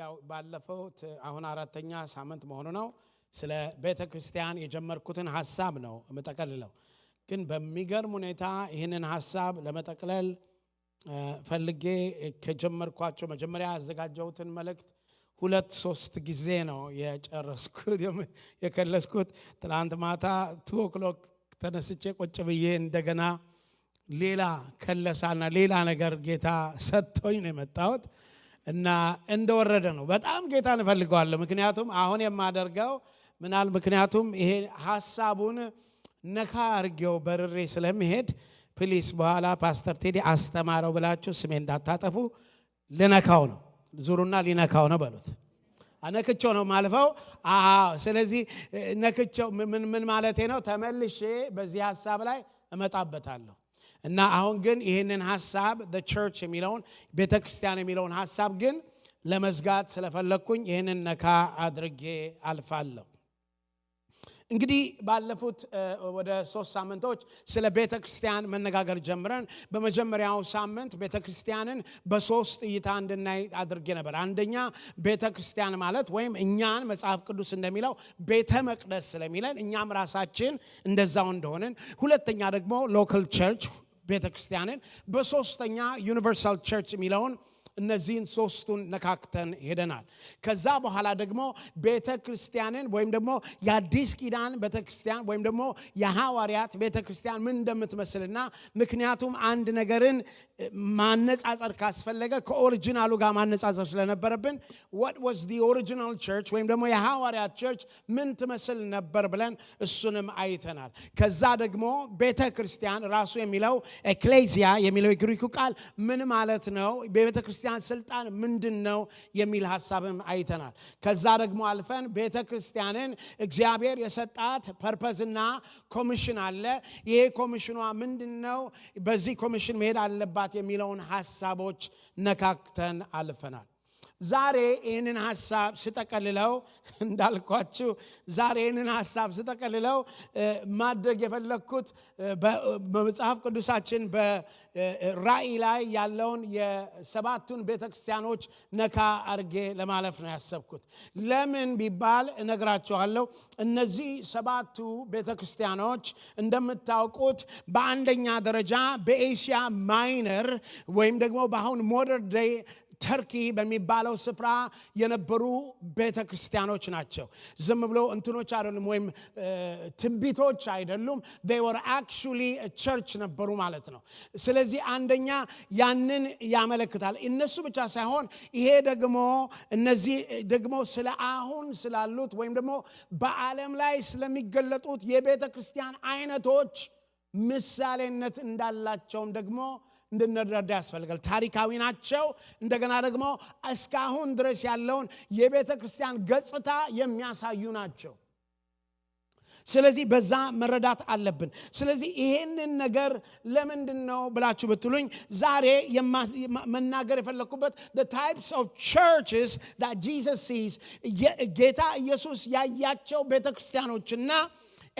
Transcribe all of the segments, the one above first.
ያው ባለፈው አሁን አራተኛ ሳምንት መሆኑ ነው ስለ ቤተክርስቲያን የጀመርኩትን ሐሳብ ነው መጠቀልለው ግን በሚገርም ሁኔታ ይሄንን ሐሳብ ለመጠቅለል ፈልጌ ከጀመርኳቸው መጀመሪያ አዘጋጀሁትን መልእክት 2-3 ጊዜ ነው የከለስኩት ትላንት ማታ 2 o'clock ተነስቼ ቁጭ ብዬ እንደገና ሌላ ከለሳና ሌላ ነገር ጌታ ሰጥቶኝ ነው የመጣሁት እና እንደወረደ ነው በጣም ጌታን እፈልገዋለሁ ምክንያቱም አሁን የማደርገው ምክንያቱም ይሄ ሐሳቡን ነካ አርጌው በርሬ ስለሚሄድ ፕሊስ በኋላ ፓስተር ቴዲ አስተማረው ብላችሁ ስሜ እንዳታጠፉ ለነካው ነው ዙሩና ሊነካው ነው በሉት አነክቸው ነው ማልፈው ስለዚህ ነክቸው ምን ማለቴ ነው ተመልሼ በዚህ ሐሳብ ላይ እመጣበታለሁ እና አሁን ግን ይሄንን ሐሳብ the church የሚለውን ቤተክርስቲያን የሚለውን ሐሳብ ግን ለመዝጋት ስለፈለኩኝ ይሄንን ነካ አድርጌ አልፋለሁ እንግዲህ ባለፉት ወደ 3 ሳምንቶች ስለ ቤተክርስቲያን መነጋገር ጀምረን በመጀመሪያው ሳምንት ቤተክርስቲያንን በ3 እይታ እንድናይ አድርጌ ነበር አንደኛ ቤተክርስቲያን ማለት ወይም እኛን መጽሐፍ ቅዱስ እንደሚለው ቤተ መቅደስ ስለሚለን እኛም ራሳችን እንደዛው እንደሆነን ሁለተኛ ደግሞ ሎካል ቸርች ቤተክርስቲያንን በሶስተኛ ዩኒቨርሳል ቸርች የሚለውን እነዚህን ሶስቱን ነካክተን ሄደናል ከዛ በኋላ ደግሞ ቤተክርስቲያንን ወይም ደግሞ የአዲስ ኪዳን ቤተክርስቲያን ወይም ደግሞ የሐዋርያት ቤተክርስቲያን ምን እንደምትመስልና ምክንያቱም አንድ ነገርን ማነጻጸር ካስፈለገ ከኦሪጂናሉ ጋር ማነጻጸር ስለነበረብን what was the original church ወይም ደግሞ የሐዋርያት ቸርች ምን ትመስል ነበር ብለን እሱንም አይተናል ከዛ ደግሞ ቤተክርስቲያን ራሱ የሚለው ኤክሌሲያ የሚለው የግሪኩ ቃል ምን ማለት ነው ቤተክርስቲያን ስልጣን ምንድነው የሚል ሐሳብም አይተናል ከዛ ደግሞ አልፈን ቤተክርስቲያንን እግዚአብሔር የሰጣት ፐርፐዝና ኮሚሽን አለ ይሄ ኮሚሽኗ ምንድነው በዚህ ኮሚሽን መሄድ አለባት የሚለውን ሐሳቦች ነካክተን አልፈናል ዛሬ ይህንን ሐሳብ ስጠቀልለው እንዳልኳችሁ ዛሬ ይህንን ሐሳብ ስጠቀልለው ማድረግ የፈለኩት በመጽሐፍ ቅዱሳችን በራእይ ላይ ያለውን የሰባቱን ቤተክርስቲያኖች ነካ አርጌ ለማለፍ ነው ያሰብኩት ለምን ቢባል እነግራችኋለሁ እነዚህ ሰባቱ ቤተክርስቲያኖች እንደምታውቁት በአንደኛ ደረጃ በኤሽያ ማይነር ወይም ደግሞ በአሁን ሞደርን ዴይ ተርኪ በሚባለው ስፍራ የነበሩ ቤተክርስቲያኖች ናቸው ዝም ብሎ እንትኖች አይደሉም ወይም ትንቢቶች አይደሉም they were actually a church ነበሩ ማለት ነው ስለዚህ አንደኛ ያንን ያመለክታል እነሱ ብቻ ሳይሆን ይሄ ደግሞ እነዚህ ደግሞ ስለ አሁን ስላሉት ወይም ደግሞ በዓለም ላይ ስለሚገለጡት የቤተክርስቲያን አይነቶች ምሳሌነት እንዳላቸውም ደግሞ እንድንረዳ ያስፈልጋል ታሪካዊ ናቸው እንደገና ደግሞ እስካሁን ድረስ ያለውን የቤተክርስቲያን ገጽታ የሚያሳዩ ናቸው ስለዚህ በዛ መረዳት አለብን ስለዚህ ይሄንን ነገር ለምንድነው ብላችሁ ብትሉኝ ዛሬ መናገር የፈለኩበት the types of churches that Jesus sees ጌታ ኢየሱስ ያያቸው ቤተክርስቲያኖችና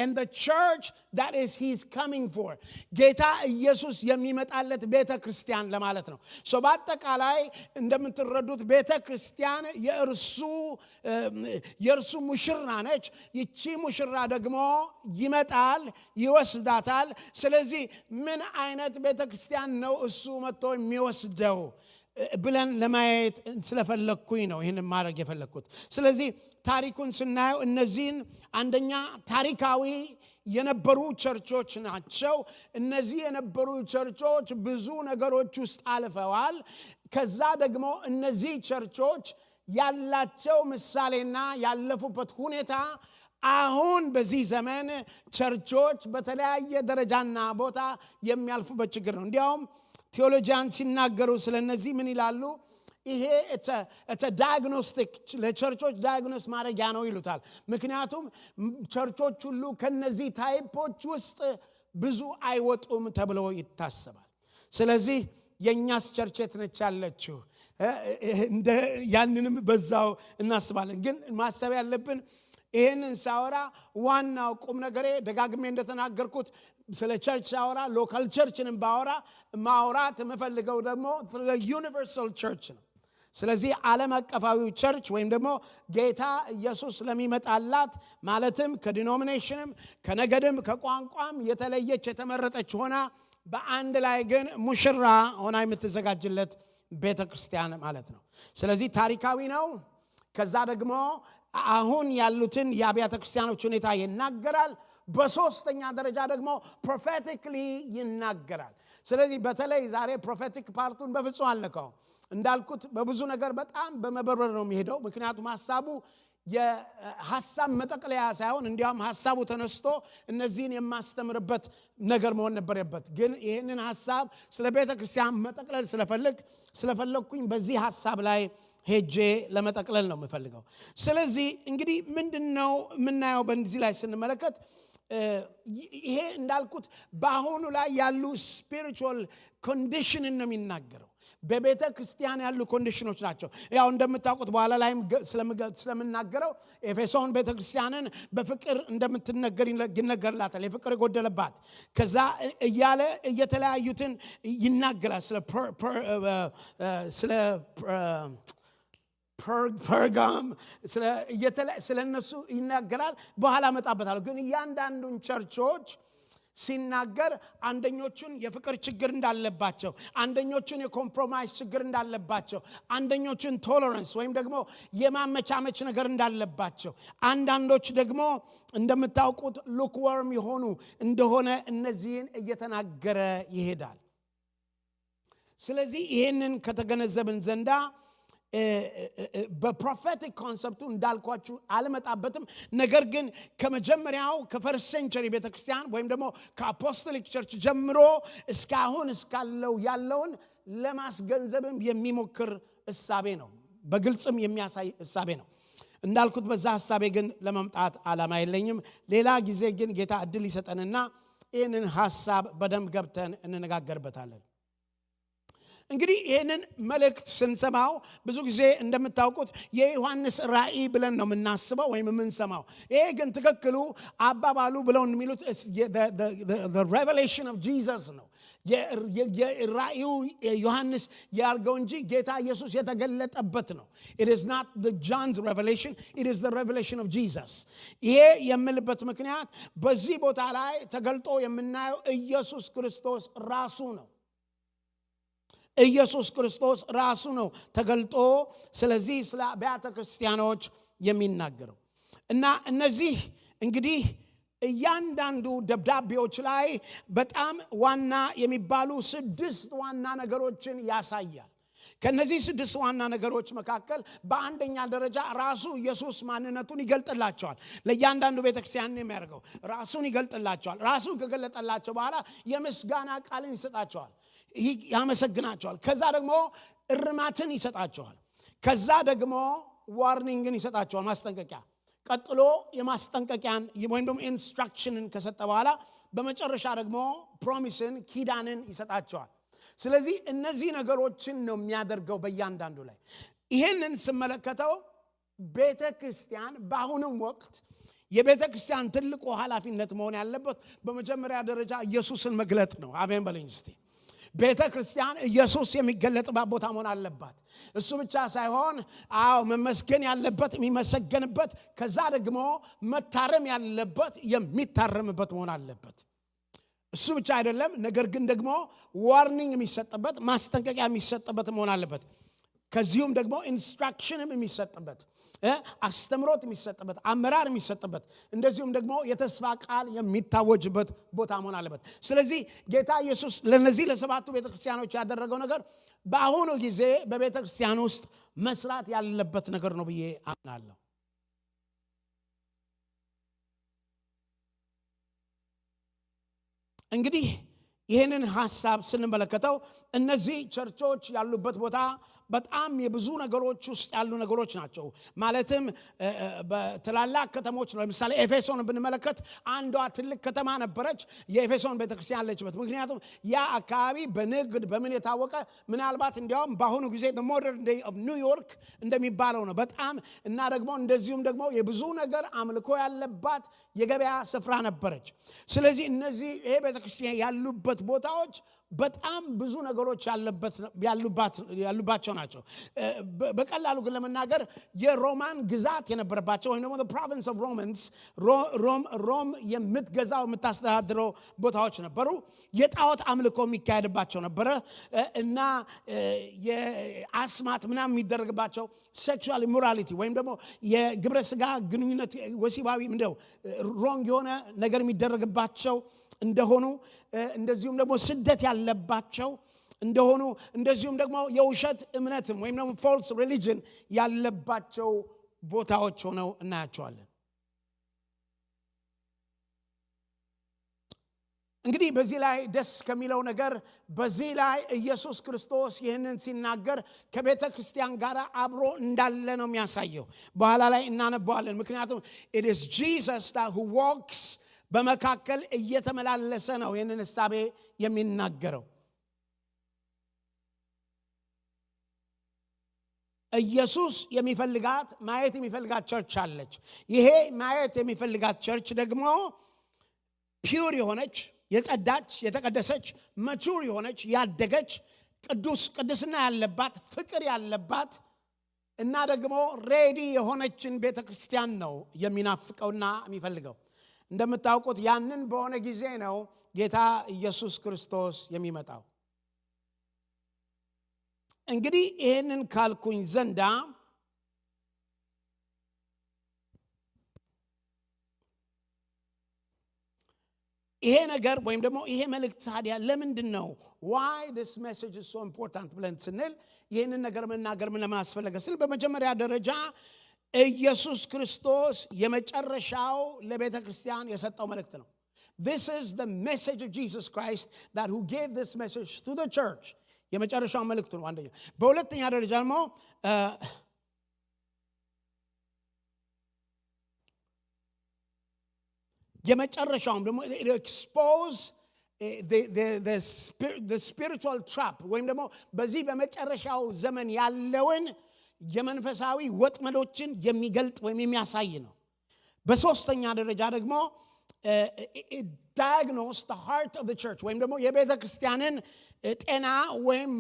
and the church that is he's coming for ጌታ ኢየሱስ የሚመጣለት ቤተክርስቲያን ለማለት ነው so በአጠቃላይ እንደምትረዱት ቤተክርስቲያን የእርሱ ሙሽራ ነች ይቺ ሙሽራ ደግሞ ይመጣል ይወስዳታል ስለዚህ ምን አይነት ቤተክርስቲያን ነው እሱ መጥቶ የሚወስደው ብለን ለማየት ስለፈለኩኝ ነው ይሄን ማድረግ የፈለኩት ስለዚህ ታሪኩን ስናየው እነዚህን አንደኛ ታሪካዊ የነበሩ ቸርቾች ናቸው እነዚህ የነበሩ ቸርቾች ብዙ ነገሮች ውስጥ አልፈዋል ከዛ ደግሞ እነዚህ ቸርቾች ያላቸው ምሳሌና ያለፉበት ሁኔታ አሁን በዚህ ዘመን ቸርቾች በተለያየ ደረጃና ቦታ የሚያልፉበት ችግር ነው እንዲያውም ቴዎሎጂያን ሲናገሩ ስለነዚህ ምን ይላሉ ይሄ it's a diagnostic ለቸርቾች ዳያግኖስ ማድረጊያ ነው ይሉታል ምክንያቱም ቸርቾች ሁሉ ከነዚህ ታይፖች ውስጥ ብዙ አይወጡም ተብሎ ይታሰባል ስለዚህ የኛስ ቸርች ነች ያለችው እንደ ያንንም በዛው እናስባለን ግን ማሰብ ያለብን ይሄንን ሳወራ ዋናው ቁም ነገሬ ደጋግሜ እንደተናገርኩት ስለ ቸርች ሳወራ ሎካል ቸርችንም ባወራ ማውራት የምፈልገው ደግሞ ዩኒቨርሳል ቸርች ነው ስለዚህ ዓለም አቀፋዊው ቸርች ወይም ደግሞ ጌታ ኢየሱስ ለሚመጣላት ማለትም ከዲኖሚኔሽንም ከነገድም ከቋንቋም የተለየች የተመረጠች ሆና በአንድ ላይ ግን ሙሽራ ሆና የምትዘጋጅለት ቤተክርስቲያን ማለት ነው። ስለዚህ ታሪካዊ ነው። ከዛ ደግሞ አሁን ያሉትን የአብያተ ክርስቲያኖች ሁኔታ ይናገራል። በሶስተኛ ደረጃ ደግሞ ፕሮፌቲክሊ ይናገራል። ስለዚህ በተለይ ዛሬ ፕሮፌቲክ ፓርቱን በፍጹም አልነካው። እንዳልኩት በብዙ ነገር በጣም በመበረር ነው የሚሄደው። ምክንያቱም ሐሳቡ የሐሳብ መጠቅለያ ሳይሆን እንዲያውም ሐሳቡ ተነስቶ እነዚህን የማስተምርበት ነገር መሆን ነበረበት። ግን ይህንን ሐሳብ ስለ ቤተ ክርስቲያን መጠቅለል ስለፈለኩኝ በዚህ ሐሳብ ላይ ሄጄ ለመጠቅለል ነው የምፈልገው። ስለዚህ እንግዲህ ምንድነው የምናየው በእንዚህ ላይ ስንመለከት ይሄ እንዳልኩት በአሁኑ ላይ ያሉ ስፒሪቹዋል ኮንዲሽንን ነው የሚናገረው። በቤተ ክርስቲያን ያሉ ኮንዲሽኖች ናቸው። ያው እንደምታውቁት በኋላ ላይም ስለምናገረው ኤፌሶን ቤተ ክርስቲያንን በፍቅር እንደምትነገር ይነገርላታል። የፍቅር የጎደለባት ከዛ እያለ እየተለያዩትን ይናገራል። ስለ ፐርጋም ስለ እነሱ ይናገራል። በኋላ መጣበታለሁ። ግን እያንዳንዱን ቸርቾች ሲናገር አንደኞቹን የፍቅር ችግር እንዳለባቸው፣ አንደኞቹን የኮምፕሮማይዝ ችግር እንዳለባቸው፣ አንደኞቹን ቶለራንስ ወይም ደግሞ የማመቻመች ነገር እንዳለባቸው፣ አንዳንዶች ደግሞ እንደምታውቁት ሉክወርም የሆኑ እንደሆነ እነዚህን እየተናገረ ይሄዳል። ስለዚህ ይህንን ከተገነዘብን ዘንዳ በፕሮፌቲክ ኮንሰፕቱ እንዳልኳችሁ አልመጣበትም። ነገር ግን ከመጀመሪያው ከፈርስት ሴንቸሪ ቤተክርስቲያን ወይም ደግሞ ከአፖስቶሊክ ቸርች ጀምሮ እስካሁን እስካለው ያለውን ለማስገንዘብም የሚሞክር እሳቤ ነው። በግልጽም የሚያሳይ እሳቤ ነው። እንዳልኩት በዛ ሐሳቤ ግን ለመምጣት ዓላማ የለኝም። ሌላ ጊዜ ግን ጌታ እድል ይሰጠንና ይህንን ሐሳብ በደንብ ገብተን እንነጋገርበታለን። እንግዲህ ይህንን መልእክት ስንሰማው ብዙ ጊዜ እንደምታውቁት የዮሐንስ ራእይ ብለን ነው የምናስበው ወይም የምንሰማው። ይሄ ግን ትክክሉ አባባሉ ብለው የሚሉት the revelation of Jesus ነው። የራእዩ ዮሐንስ ያልገው እንጂ ጌታ ኢየሱስ የተገለጠበት ነው። It is not the John's revelation, it is the revelation of Jesus. ይሄ የምልበት ምክንያት በዚህ ቦታ ላይ ተገልጦ የምናየው ኢየሱስ ክርስቶስ ራሱ ነው። ኢየሱስ ክርስቶስ ራሱ ነው ተገልጦ ስለዚህ ስለ አብያተ ክርስቲያኖች የሚናገረው እና እነዚህ እንግዲህ እያንዳንዱ ደብዳቤዎች ላይ በጣም ዋና የሚባሉ 6 ዋና ነገሮችን ያሳያል። ከነዚህ 6 ዋና ነገሮች መካከል በአንደኛ ደረጃ ራሱ ኢየሱስ ማንነቱን ይገልጥላቸዋል። ለእያንዳንዱ ቤተክርስቲያን የሚያደርገው ራሱን ይገልጥላቸዋል። ራሱን ከገለጠላቸው በኋላ የምስጋና ቃልን ይሰጣቸዋል፣ ያመሰግናቸዋል። ከዛ ደግሞ እርማትን ይሰጣቸዋል። ከዛ ደግሞ ዋርኒንግን ይሰጣቸዋል፣ ማስጠንቀቂያ። ቀጥሎ የማስጠንቀቂያን ወይም ደግሞ ኢንስትራክሽንን ከሰጠ በኋላ በመጨረሻ ደግሞ ፕሮሚስን ኪዳንን ይሰጣቸዋል። ስለዚህ እነዚህ ነገሮችን ነው የሚያደርገው በእያንዳንዱ ላይ። ይህንን ስመለከተው ቤተ ክርስቲያን በአሁኑም ወቅት የቤተ ክርስቲያን ትልቁ ኃላፊነት መሆን ያለበት በመጀመሪያ ደረጃ ኢየሱስን መግለጥ ነው። አሜን በለኝ እስቲ። ቤተ ክርስቲያን ኢየሱስ የሚገለጥባት ቦታ መሆን አለባት። እሱ ብቻ ሳይሆን መመስገን ያለበት የሚመሰገንበት፣ ከዛ ደግሞ መታረም ያለበት የሚታረምበት መሆን አለበት። እሱ ብቻ አይደለም፣ ነገር ግን ደግሞ ዋርኒንግ የሚሰጥበት፣ ማስጠንቀቂያ የሚሰጥበት መሆን አለበት። ከዚሁም ደግሞ ኢንስትራክሽንም የሚሰጥበት፣ አስተምሮት የሚሰጥበት፣ አመራር የሚሰጥበት፣ እንደዚሁም ደግሞ የተስፋ ቃል የሚታወጅበት ቦታ መሆን አለበት። ስለዚህ ጌታ ኢየሱስ ለነዚህ ለ7ቱ ቤተክርስቲያኖች ያደረገው ነገር በአሁኑ ጊዜ በቤተክርስቲያን ውስጥ መስራት ያለበት ነገር ነው ብዬ አምናለሁ። እንግዲህ ይህንን ሐሳብ ስንመለከተው እነዚህ ቸርቾች ያሉበት ቦታ በጣም የብዙ ነገሮች ውስጥ ያሉ ነገሮች ናቸው። ማለትም በትላላቅ ከተሞች ነው። ለምሳሌ ኤፌሶን ብንመለከት አንዷ ትልቅ ከተማ ነበረች፣ የኤፌሶን ቤተክርስቲያን ያለችበት። ምክንያቱም ያ አካባቢ በንግድ በምን የታወቀ ምናልባት እንዲያውም በአሁኑ ጊዜ the modern day of New York እንደሚባለው ነው በጣም እና ደግሞ እንደዚሁም ደግሞ የብዙ ነገር አምልኮ ያለባት የገበያ ስፍራ ነበረች። ስለዚህ እነዚህ ይሄ ቤተክርስቲያን ያሉበት ያሉበት ቦታዎች በጣም ብዙ ነገሮች ያሉባቸው ናቸው። በቀላሉ ግን ለመናገር የሮማን ግዛት የነበረባቸው ወይም ደግሞ the province of Romans ሮም የምትገዛው የምታስተዳድረው ቦታዎች ነበሩ። የጣዖት አምልኮ የሚካሄድባቸው ነበረ እና የአስማት ምናምን የሚደረግባቸው sexual immorality ወይም ደግሞ የግብረ ስጋ ግንኙነት ወሲባዊ እንደው ሮንግ የሆነ ነገር የሚደረግባቸው እንደሆኑ እንደዚሁም ደግሞ ስደት ያለባቸው እንደሆኑ እንደዚሁም ደግሞ የውሸት እምነትም ወይም ደግሞ false religion ያለባቸው ቦታዎች ሆነው እናያቸዋለን። እንግዲህ በዚህ ላይ ደስ ከሚለው ነገር በዚህ ላይ ኢየሱስ ክርስቶስ ይህንን ሲናገር ከቤተ ክርስቲያን ጋር አብሮ እንዳለ ነው የሚያሳየው። በኋላ ላይ እናነባዋለን። ምክንያቱም it is Jesus who walks በመካከል እየተመላለሰ ነው ይህንን ሐሳብ የሚናገረው። ኢየሱስ የሚፈልጋት ማየት የሚፈልጋት ቸርች አለች። ይሄ ማየት የሚፈልጋት ቸርች ደግሞ ፒውር የሆነች የጸዳች የተቀደሰች ማቹር የሆነች ያደገች ቅድስና ያለባት ፍቅር ያለባት እና ደግሞ ሬዲ የሆነችን ቤተክርስቲያን ነው የሚናፍቀውና የሚፈልገው። እንደምታውቁት ያንን በሆነ ጊዜ ነው ጌታ ኢየሱስ ክርስቶስ የሚመጣው። እንግዲህ ይሄንን ካልኩኝ ዘንዳ ይሄ ነገር ወይም ደግሞ ይሄ መልእክት ታዲያ ለምንድን ነው why this message is so important ብለን ስንል ይሄንን ነገር መናገር ምን ለማስፈለገ ስል በመጀመሪያ ደረጃ ኢየሱስ ክርስቶስ የመጨረሻው ለቤተ ክርስቲያን የሰጠው መልእክት ነው። This is the message of Jesus Christ that who gave this message to the church. የመጨረሻው መልእክት ነው አንደኛ። በሁለተኛ ደረጃ ደግሞ የመጨረሻውም ደግሞ expose the spiritual trap ወይም ደግሞ በዚህ በመጨረሻው ዘመን ያለውን የመንፈሳዊ ወጥመዶችን የሚገልጥ ወይም የሚያሳይ ነው። በሶስተኛ ደረጃ ደግሞ diagnose the heart of the church ወይም ደግሞ የቤተ ክርስቲያንን ጤና ወይም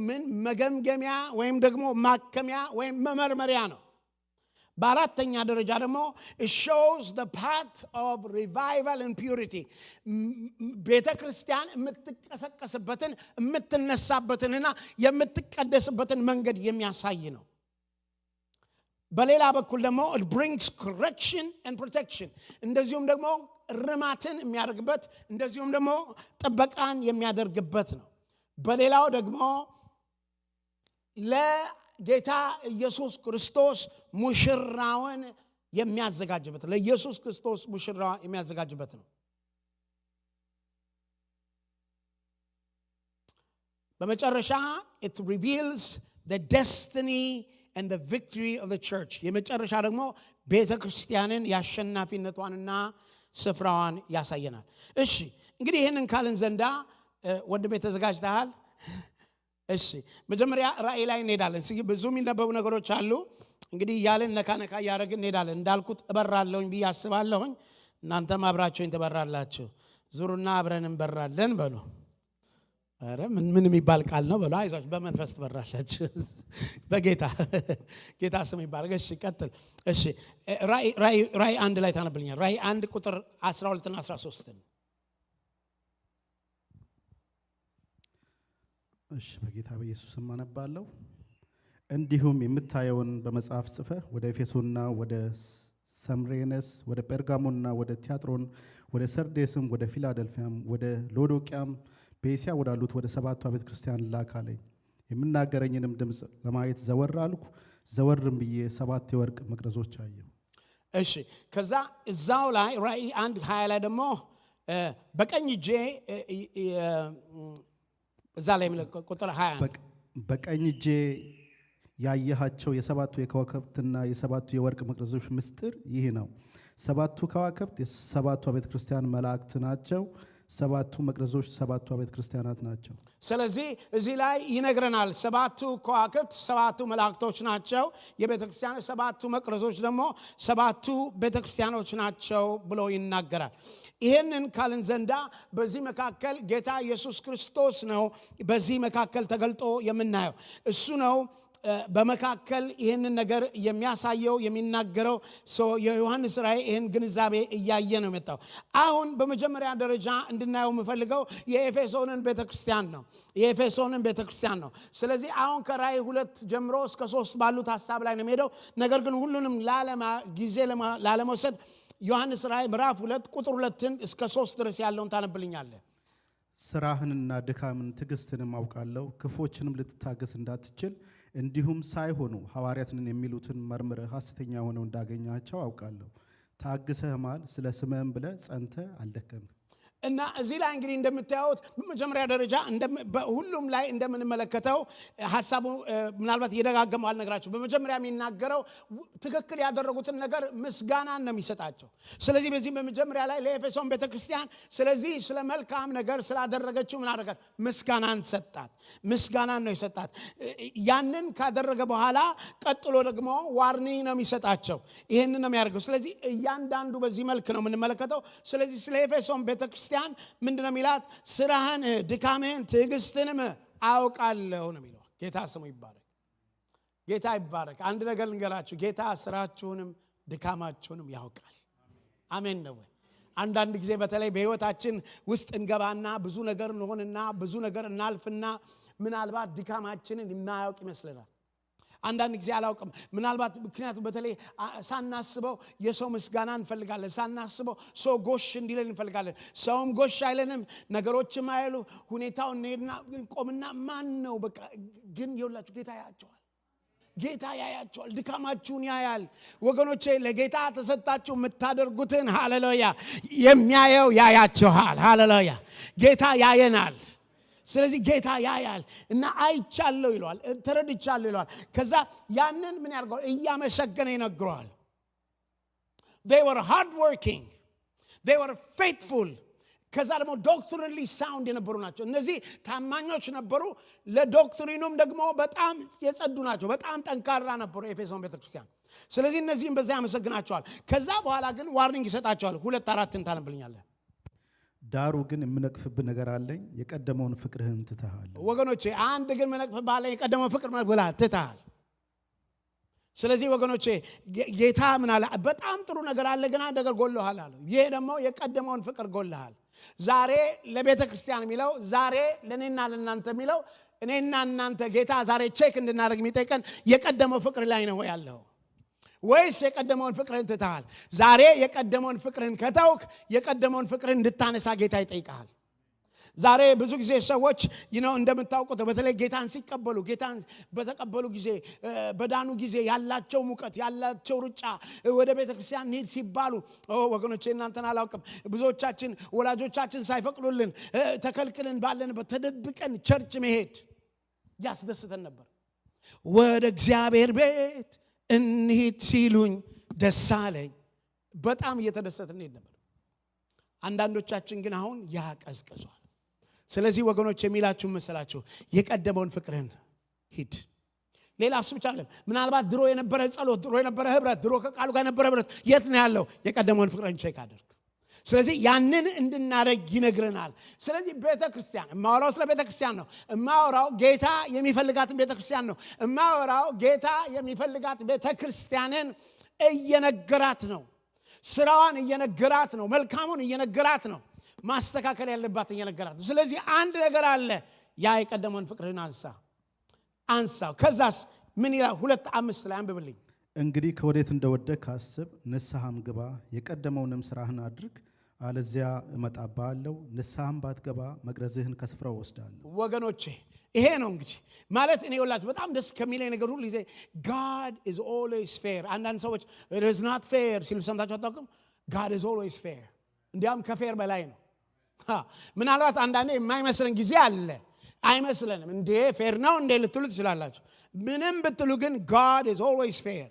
መገምገሚያ ወይም ደግሞ ማከሚያ ወይም መመርመሪያ ነው። በአራተኛ ደረጃ ደግሞ it shows the path of revival and purity ቤተ ክርስቲያን የምትቀሰቀስበትን የምትነሳበትንና የምትቀደስበትን መንገድ የሚያሳይ ነው። በሌላ በኩል ደግሞ it brings correction and protection እንደዚሁም ደግሞ ርማትን የሚያደርግበት እንደዚሁም ደግሞ ጥበቃን የሚያደርግበት ነው። በሌላው ደግሞ ለጌታ ኢየሱስ ክርስቶስ ሙሽራውን የሚያዘጋጅበት ለኢየሱስ ክርስቶስ ሙሽራ የሚያዘጋጅበት ነው። በመጨረሻ it reveals the destiny and the victory of the church የመጨረሻ ደግሞ ቤተ ክርስቲያንን ያሸናፊነቷንና ስፍራዋን ያሳየናል። እሺ እንግዲህ ይሄንን ካልን ዘንዳ ወንድሜ ተዘጋጅተሃል? እሺ መጀመሪያ ራእይ ላይ እንሄዳለን። ብዙ የሚነበቡ ነገሮች አሉ። እንግዲህ ያለን ነካ ያረግን እንሄዳለን። እንዳልኩት እበራለሁኝ ብዬ አስባለሁኝ። እናንተም አብራችሁኝ ትበራላችሁ። ዙሩና አብረን እንበራለን በሉ። አረ ምን የሚባል ቃል ነው በሉ። አይዟችሁ በመንፈስ ትበራላችሁ በጌታ ስም ይባረክ። እሺ ቀጥል። እሺ ራእይ 1 ላይ ታነብልኛል። ራእይ 1 ቁጥር 12 እና 13 እሺ በጌታ በኢየሱስ ስም አነባለሁ። እንዲሁም የምታየውን በመጽሐፍ ጽፈህ ወደ ኤፌሶንና ወደ ሰምሬነስ ወደ ጴርጋሞንና ወደ ቲያጥሮን ወደ ሰርዴስም ወደ ፊላደልፊያም ወደ ሎዶቅያም በእስያ ወዳሉት ወደ ሰባቱ አብያተ ክርስቲያን ላክ አለኝ። የምናገረኝንም ድምፅ ለማየት ዘወር አልኩ። ዘወርም ብዬ 7 የወርቅ መቅረዞች አየሁ። እሺ ከዛ እዛው ላይ ራእይ 1:20 ላይ ደግሞ በቀኝ እጄ እዛ ላይ ቁጥር 20 በቀኝ እጄ ያየሃቸው የሰባቱ የከዋክብትና የሰባቱ የወርቅ መቅረዞች ምስጢር ይህ ነው። 7ቱ ከዋክብት የሰባቱ አብያተ ክርስቲያን መላእክት ናቸው። ሰባቱ መቅረዞች ሰባቱ አብያተ ክርስቲያናት ናቸው። ስለዚህ እዚህ ላይ ይነግረናል። ሰባቱ ከዋክብት ሰባቱ መላእክቶች ናቸው። የቤተክርስቲያን ሰባቱ መቅረዞች ደግሞ ሰባቱ ቤተክርስቲያኖች ናቸው ብሎ ይናገራል። ይሄንን ካልን ዘንዳ በዚህ መካከል ጌታ ኢየሱስ ክርስቶስ ነው በዚህ መካከል ተገልጦ የምናየው እሱ ነው። በመካከል ይሄንን ነገር የሚያሳየው የሚናገረው የዮሐንስ ራእይ ይሄን ግንዛቤ እያየ ነው የመጣው። አሁን በመጀመሪያ ደረጃ እንድናየው የምፈልገው የኤፌሶንን ቤተክርስቲያን ነው። ስለዚህ አሁን ከራእይ 2 ጀምሮ እስከ 3 ባሉት ሐሳብ ላይ ነው የምሄደው። ነገር ግን ሁሉንም ጊዜ ላለመውሰድ ዮሐንስ ራእይ ምዕራፍ 2 ቁጥር 2 እስከ 3 ድረስ ያለውን ታነብልኛለህ። ስራህንና ድካምን ትዕግስትንም አውቃለሁ፣ ክፎችንም ልትታገስ እንዳትችል እንዲሁም ሳይሆኑ ሐዋርያትን የሚሉትን መርምረህ ሐሰተኛ ሆነው እንዳገኛቸው አውቃለሁ። ታግሰህማል፣ ስለ ስምህም ብለህ ጸንተህ አልደከምም። እና እዚህ ላይ እንግዲህ እንደምታዩት በመጀመሪያ ደረጃ በሁሉም ላይ እንደምንመለከተው ሐሳቡ ምናልባት እየደጋገመው አልነግራችሁ። በመጀመሪያ የሚናገረው ትክክል ያደረጉትን ነገር ምስጋናን ነው የሚሰጣቸው። ስለዚህ በዚህ በመጀመሪያ ላይ ለኤፌሶን ቤተክርስቲያን ስለዚህ ስለ መልካም ነገር ስላደረገችው ምን አደረጋት? ምስጋናን ነው የሰጣት። ያንን ካደረገ በኋላ ቀጥሎ ደግሞ ዋርኒንግ ነው የሚሰጣቸው። ይሄንን ነው የሚያደርገው። ስለዚህ እያንዳንዱ በዚህ መልክ ነው የምንመለከተው። ስለዚህ ስለ ኤፌሶን ቤተክርስቲያን ምንድነው የሚላት? ስራህን፣ ድካምህን፣ ትዕግስትንም አውቃለሁ ነው የሚለው። ጌታ ስሙ ይባረክ። ጌታ ይባረክ። አንድ ነገር ልንገራችሁ፣ ጌታ ስራችሁንም ድካማችሁንም ያውቃል። አሜን ነው። አንዳንድ ጊዜ በተለይ በህይወታችን ውስጥ እንገባና ብዙ ነገር እንሆንና ብዙ ነገር እናልፍና ምናልባት ድካማችንን የማያውቅ ይመስለናል። አንዳንድ ጊዜ አላውቅም። ምናልባት ምክንያቱም በተለይ ሳናስበው የሰው ምስጋና እንፈልጋለን። ሳናስበው ሰው ጎሽ እንዲለን እንፈልጋለን። ሰውም ጎሽ አይለንም፣ ነገሮችም አይሉ። ሁኔታውን እንሄድና ቆምና ማን ነው በቃ። ግን ይኸውላችሁ ጌታ ያያቸዋል፣ ድካማችሁን ያያል። ወገኖቼ ለጌታ ተሰጣችሁ የምታደርጉትን ሃሌሉያ የሚያየው ያያችኋል። ሃሌሉያ ጌታ ያየናል። ስለዚህ ጌታ ያያል እና አይቻለሁ ይለዋል፣ ተረድቻለሁ ይለዋል። ከዛ ያንን ምን ያርገው? እያመሰገነ ይነግረዋል። they were hard working, they were faithful። ከዛ ደግሞ ዶክትሪናሊ ሳውንድ የነበሩ ናቸው። እነዚህ ታማኞች ነበሩ። ለዶክትሪኑም ደግሞ በጣም የጸዱ ናቸው። በጣም ጠንካራ ነበሩ ኤፌሶን ቤተክርስቲያን። ስለዚህ እነዚህም በዛ ያመሰግናቸዋል። ከዛ በኋላ ግን ዋርኒንግ ይሰጣቸዋል። 2:4 ታነብልኛለህ። ዳሩ ግን የምነቅፍብህ ነገር አለኝ፣ የቀደመውን ፍቅርህን ትተሃል። ወገኖቼ አንድ ግን የምነቅፍብህ አለኝ፣ የቀደመውን ፍቅር ትተሃል። ስለዚህ ወገኖቼ ጌታ ምን አለ? በጣም ጥሩ ነገር አለ፣ ግን አንድ ነገር ጎልሃል አለ። ይሄ ደግሞ የቀደመውን ፍቅር ጎልሃል። ዛሬ ለቤተ ክርስቲያን የሚለው፣ ዛሬ ለኔና ለናንተ የሚለው፣ እኔና እናንተ ጌታ ዛሬ ቼክ እንድናደርግ የሚጠይቀን የቀደመው ፍቅር ላይ ነው ያለው ወይስ የቀደመውን ፍቅርን ትተሃል? ዛሬ የቀደመውን ፍቅርን ከተውክ የቀደመውን ፍቅርን እንድታነሳ ጌታ ይጠይቃል። ዛሬ ብዙ ጊዜ ሰዎች እንደምታውቁት በተለይ ጌታን ሲቀበሉ ጌታን በተቀበሉ ጊዜ በዳኑ ጊዜ ያላቸው ሙቀት ያላቸው ሩጫ ወደ ቤተክርስቲያን እንሂድ ሲባሉ ወገኖቼ እናንተን አላውቅም፣ ብዙዎቻችን ወላጆቻችን ሳይፈቅዱልን ተከልክለን ባለንበት ተደብቀን ቸርች መሄድ ያስደስተን ነበር። ወደ እግዚአብሔር ቤት እንሂድ ሲሉኝ ደስ አለኝ። በጣም እየተደሰትን እንሄድ ነበር። አንዳንዶቻችን ግን አሁን ያቀዝቅዟል። ስለዚህ ወገኖች የሚላችሁ መሰላችሁ የቀደመውን ፍቅርን ሂድ። ሌላ እሱ ብቻ አይደለም። ምናልባት ድሮ የነበረ ጸሎት፣ ድሮ የነበረ ህብረት፣ ድሮ ከቃሉ ጋር የነበረ ህብረት የት ነው ያለው? የቀደመውን ፍቅርን ቼክ አድርግ። ስለዚህ ያንን እንድናደርግ ይነግረናል። ስለዚህ ቤተክርስቲያን እማወራው ስለ ቤተክርስቲያን ነው። እማወራው ጌታ የሚፈልጋትን ቤተክርስቲያን ነው። እማወራው ጌታ የሚፈልጋት ቤተክርስቲያንን እየነገራት ነው። ስራዋን እየነገራት ነው። መልካሙን እየነገራት ነው። ማስተካከል ያለባት እየነገራት ነው። ስለዚህ አንድ ነገር አለ። ያ የቀደመውን ፍቅርህን አንሳው። ከዛስ ምን ይላል? 2:5 ላይ አንብብልኝ። እንግዲህ ከወዴት እንደወደቅህ አስብ፣ ንስሐም ግባ፣ የቀደመውንም ስራህን አድርግ፣ አለዚያ እመጣብሃለሁ፣ ንስሐም ባትገባ መቅረዝህን ከስፍራው ወስዳለሁ። ወገኖቼ ይሄ ነው እንግዲህ ማለት እኔ ወላችሁ በጣም ደስ ከሚለኝ ነገር ሁሉ ጊዜ God is always fair። አንዳንድ ሰዎች it is not fair ሲሉ ሰምታችሁ አታውቁም? God is always fair። እንዲያውም ከፌር በላይ ነው። ምናልባት አንዳንዴ የማይመስለን ጊዜ አለ። አይመስለንም። እንዴ ፌር ነው እንዴ ልትሉ ትችላላችሁ። ምንም ብትሉ ግን God is always fair።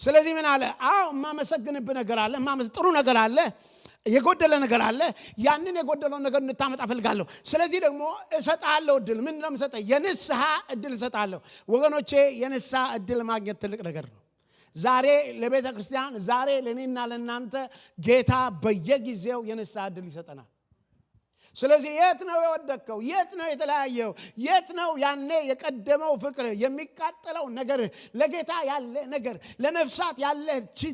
ስለዚህ ምን አለ? አዎ የማመሰግንብህ ነገር አለ፣ ጥሩ ነገር አለ። የጎደለ ነገር አለ። ያንን የጎደለውን ነገር እንድታመጣ ፈልጋለሁ። ስለዚህ ደግሞ እሰጣለሁ እድል። ምን ነው የምሰጠው? የንስሐ እድል እሰጣለሁ። ወገኖቼ የንስሐ እድል ማግኘት ትልቅ ነገር ነው። ዛሬ ለቤተ ክርስቲያን፣ ዛሬ ለእኔና ለእናንተ ጌታ በየጊዜው የንስሐ እድል ይሰጠናል። ስለዚህ የት ነው የወደቅከው? የት ነው የተለያየው? የት ነው ያኔ የቀደመው ፍቅር፣ የሚቃጠለው ነገር፣ ለጌታ ያለ ነገር፣ ለነፍሳት ያለ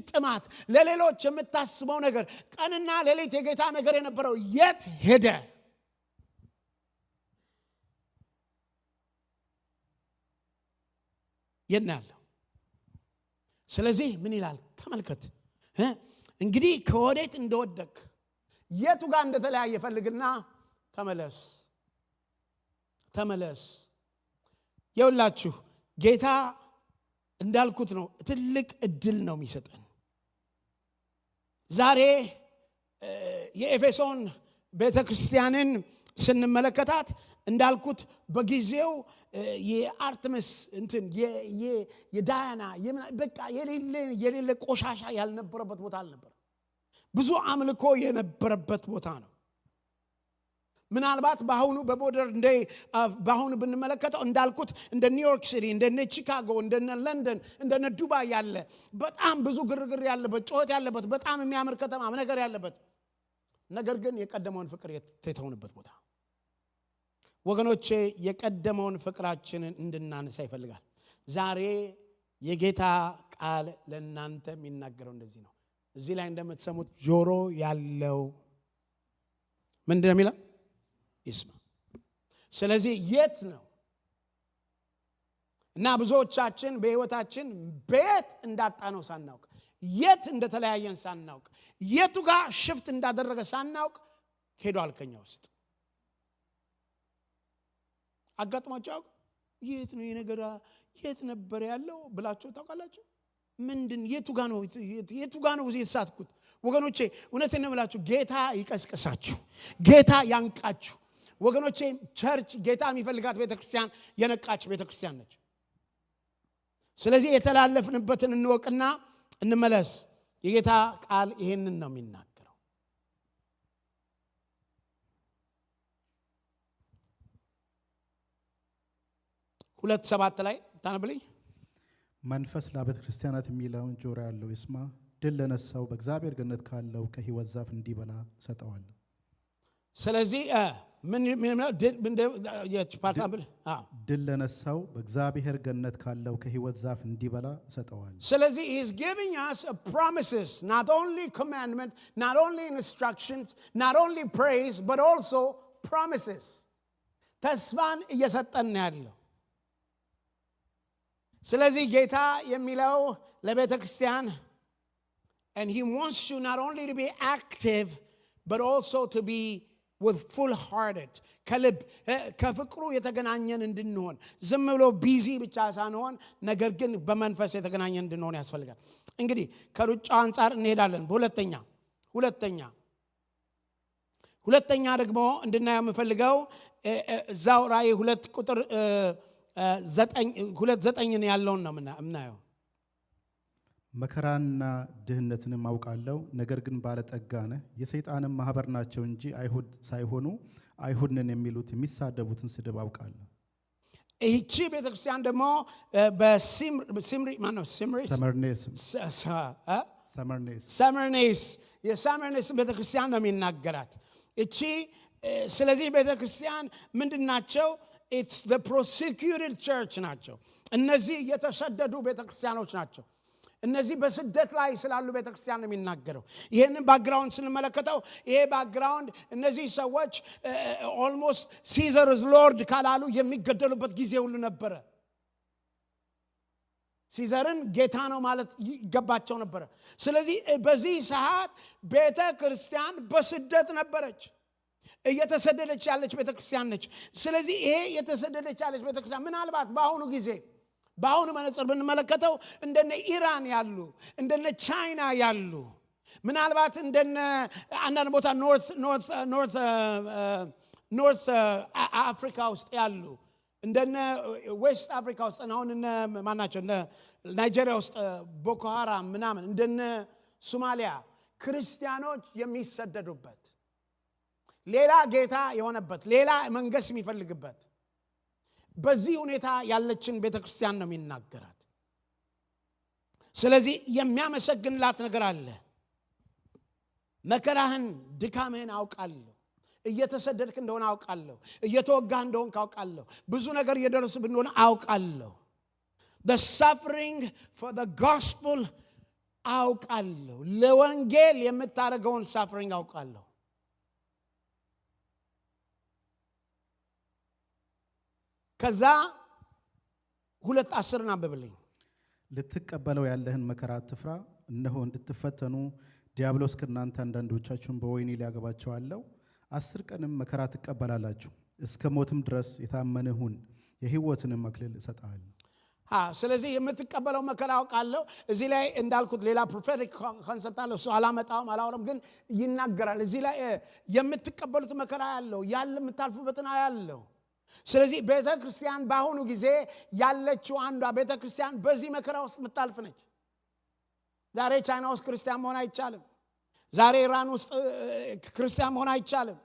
ጥማት፣ ለሌሎች የምታስበው ነገር፣ ቀንና ሌሊት የጌታ ነገር የነበረው የት ሄደ? የት ነው ያለው? ስለዚህ ምን ይላል ተመልከት። እንግዲህ ከወዴት እንደወደቅ የቱ ጋር እንደተለያየ ፈልግና ተመለስ። የውላችሁ ጌታ እንዳልኩት ነው፣ ትልቅ እድል ነው የሚሰጠን። ዛሬ የኤፌሶን ቤተክርስቲያንን ስንመለከታት እንዳልኩት በጊዜው የአርተምስ እንትን የዳያና በቃ የሌለ ቆሻሻ ያልነበረበት ቦታ አልነበረ። ብዙ አምልኮ የነበረበት ቦታ ነው። ምናልባት በአሁኑ በሞደርን ዴይ በአሁኑ ብንመለከተው እንዳልኩት እንደ ኒውዮርክ ሲቲ፣ እንደ ቺካጎ፣ እንደ ለንደን፣ እንደ ዱባይ ያለ በጣም ብዙ ግርግር ያለበት፣ ጩኸት ያለበት፣ በጣም የሚያምር ከተማ ነገር ያለበት፣ ነገር ግን የቀደመውን ፍቅር የተተውንበት ቦታ። ወገኖቼ የቀደመውን ፍቅራችንን እንድናነሳ ይፈልጋል። ዛሬ የጌታ ቃል ለእናንተ የሚናገረው እንደዚህ ነው። እዚህ ላይ እንደምትሰሙት ጆሮ ያለው ምንድነው የሚለው? ይስማ። ስለዚህ የት ነው እና ብዙዎቻችን በህይወታችን ቤት እንዳጣነው ሳናውቅ፣ የት እንደተለያየን ሳናውቅ፣ የቱ ጋር ሽፍት እንዳደረገ ሳናውቅ ሄዷል ከኛ ውስጥ። አጋጥሟችሁ የት ነው የነገራ የት ነበር ያለው ብላችሁ ታውቃላችሁ? ምንድን የቱ ጋር ነው የተሳትኩት? ወገኖቼ እውነቴን ነው የምላችሁ፣ ጌታ ይቀስቅሳችሁ፣ ጌታ ያንቃችሁ። ወገኖቼ ቸርች ጌታ የሚፈልጋት ቤተክርስቲያን የነቃች ቤተክርስቲያን ነች። ስለዚህ የተላለፍንበትን እንወቅና እንመለስ። የጌታ ቃል ይሄንን ነው የሚናገረው። 2:7 ላይ ታነብልኝ። መንፈስ ለአብያተ ክርስቲያናት የሚለውን ጆሮ ያለው ይስማ። ድል ለነሳው በእግዚአብሔር ገነት ካለው ከሕይወት ዛፍ እንዲበላ ሰጠዋለሁ። ስለዚህ ድል ለነሳው በእግዚአብሔር ገነት ካለው ከሕይወት ዛፍ እንዲበላ ሰጠዋለሁ። ስለዚህ he is giving us promises, not only commandment, not only instructions, not only praise, but also promises. ተስፋን እየሰጠን ያለው። ስለዚህ ጌታ የሚለው ለቤተ ክርስቲያን, and he wants you not only to be active but also to be with full hearted, ከልብ ከፍቅሩ የተገናኘን እንድንሆን፣ ዝም ብሎ ቢዚ ብቻ ሳንሆን ነገር ግን በመንፈስ የተገናኘን እንድንሆን ያስፈልጋል። እንግዲህ ከሩጫው አንፃር እንሄዳለን። ሁለተኛ ደግሞ እንድናየው የምፈልገው እዛው ራእይ 2:9 ያለውን ነው የምናየው። መከራና ድህነትንም አውቃለሁ፣ ነገር ግን ባለጠጋ ነህ። የሰይጣንም ማህበር ናቸው እንጂ አይሁድ ሳይሆኑ አይሁድ ነን የሚሉት የሚሳደቡትን ስድብ አውቃለሁ። ይህቺ ቤተክርስቲያን ደግሞ የሳመርኔስ ቤተክርስቲያን ነው የሚናገራት እቺ። ስለዚህ ቤተክርስቲያን ምንድናቸው? it's the persecuted church ናቸው። እነዚህ የተሰደዱ ቤተክርስቲያኖች ናቸው። እነዚህ በስደት ላይ ስላሉ ቤተክርስቲያን ነው የሚናገረው። ይሄንን ባክግራውንድ ስንመለከተው ይሄ ባክግራውንድ እነዚህ ሰዎች ኦልሞስት ሲዘር ኢዝ ሎርድ ካላሉ የሚገደሉበት ጊዜ ሁሉ ነበረ። ሲዘርን ጌታ ነው ማለት ይገባቸው ነበረ። ስለዚህ በዚህ ሰዓት ቤተክርስቲያን በስደት ነበረች፣ እየተሰደደች ያለች ቤተክርስቲያን ነች። ስለዚህ ይሄ የተሰደደች ያለች ቤተክርስቲያን ምናልባት በአሁኑ መነጽር ብንመለከተው እንደነ ኢራን ያሉ እንደነ ቻይና ያሉ ምናልባት እንደነ አንዳንድ ቦታ ኖርት አፍሪካ ውስጥ ያሉ እንደነ ዌስት አፍሪካ ውስጥ አሁን እነ ማናቸው እነ ናይጄሪያ ውስጥ ቦኮ ሃራም ምናምን እንደነ ሶማሊያ ክርስቲያኖች የሚሰደዱበት ሌላ ጌታ የሆነበት ሌላ መንግስት የሚፈልግበት በዚህ ሁኔታ ያለችን ቤተክርስቲያን ነው የሚናገራት። ስለዚህ የሚያመሰግንላት ነገር አለ። መከራህን ድካምህን አውቃለሁ፣ እየተሰደድክ እንደሆነ አውቃለሁ፣ እየተወጋህ እንደሆነ አውቃለሁ፣ ብዙ ነገር እየደረሰብህ እንደሆነ አውቃለሁ። the suffering for the gospel አውቃለሁ። ለወንጌል የምታደርገውን suffering አውቃለሁ። ከዛ 2:10 አንብብልኝ። ልትቀበለው ያለህን መከራ አትፍራ፣ እነሆ እንድትፈተኑ ዲያብሎስ ከእናንተ አንዳንዶቻችሁን በወህኒ ሊያገባቸው አለው። 10 ቀንም መከራ ትቀበላላችሁ፣ እስከ ሞትም ድረስ የታመንህ ሁን፣ የሕይወትንም አክሊል እሰጥሃለሁ። ስለዚህ የምትቀበለው መከራ አውቃለሁ። እዚህ ላይ እንዳልኩት ሌላ ፕሮፌቲክ ኮንሰፕት አለ። እሱ አላመጣውም አላወራም፣ ግን ይናገራል። እዚህ ላይ የምትቀበሉት መከራ ያለው ያለ የምታልፉበትን ያለው። ስለዚህ ቤተ ክርስቲያን በአሁኑ ጊዜ ያለችው አንዷ ቤተ ክርስቲያን በዚህ መከራ ውስጥ የምታልፍ ነች። ዛሬ ቻይና ውስጥ ክርስቲያን መሆን አይቻልም። ዛሬ ኢራን ውስጥ ክርስቲያን መሆን አይቻልም።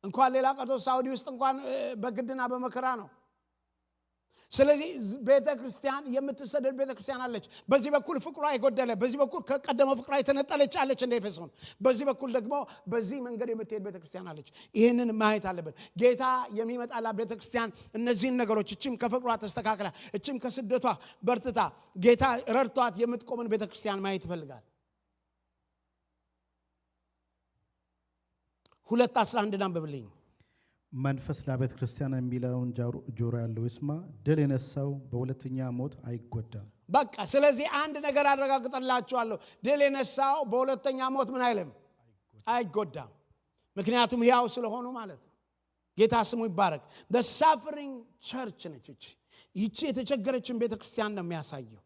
እንኳን ሌላ ቀርቶ ሳውዲ ውስጥ እንኳን በግድና በመከራ ነው። ስለዚህ ቤተ ክርስቲያን የምትሰደድ ቤተ ክርስቲያን አለች። በዚህ በኩል ፍቅሯ የጎደለ፣ በዚህ በኩል ከቀደመው ፍቅሯ የተነጠለች አለች እንደ ኤፌሶን። በዚህ በኩል ደግሞ በዚህ መንገድ የምትሄድ ቤተ ክርስቲያን አለች። ይህንን ማየት አለብን። ጌታ የሚመጣላት ቤተ ክርስቲያን እነዚህን ነገሮች እችም ከፍቅሯ ተስተካክላ፣ እችም ከስደቷ በርትታ ጌታ ረድቷት የምትቆምን ቤተ ክርስቲያን ማየት ይፈልጋል። 2:11 አንብብልኝ። መንፈስ ለቤተ ክርስቲያን የሚለውን ጆሮ ያለው ይስማ፣ ድል የነሳው በሁለተኛ ሞት አይጎዳም። በቃ ስለዚህ አንድ ነገር አረጋግጥላችኋለሁ፣ ድል የነሳው በሁለተኛ ሞት ምን አይልም፣ አይጎዳም። ምክንያቱም ሕያው ስለሆኑ ማለት ነው። ጌታ ስሙ ይባረክ። the suffering church ነች ይቺ የተቸገረችን ቤተ ክርስቲያን ነው የሚያሳየው።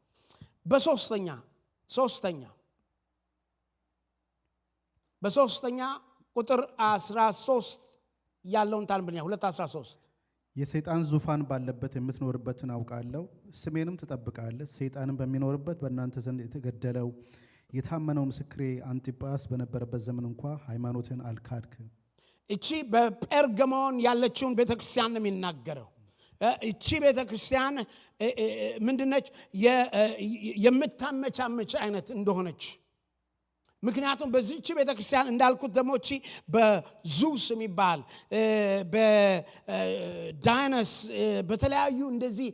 በሶስተኛ ቁጥር 13 ያለውን ታንብልኛ 2:13 የሰይጣን ዙፋን ባለበት የምትኖርበትን አውቃለሁ፣ ስሜንም ትጠብቃለህ። ሰይጣንም በሚኖርበት በእናንተ ዘንድ የተገደለው የታመነው ምስክሬ አንጢጳስ በነበረበት ዘመን እንኳ ሃይማኖትን አልካድክም። እቺ በጴርገሞን ያለችውን ቤተክርስቲያን ነው የሚናገረው። እቺ ቤተክርስቲያን ምንድነች? የምታመቻመች አይነት እንደሆነች። ምክንያቱም በዚህች ቤተክርስቲያን እንዳልኩት ደግሞ እቺ በዙስ የሚባል በዳይነስ በተለያዩ እንደዚህ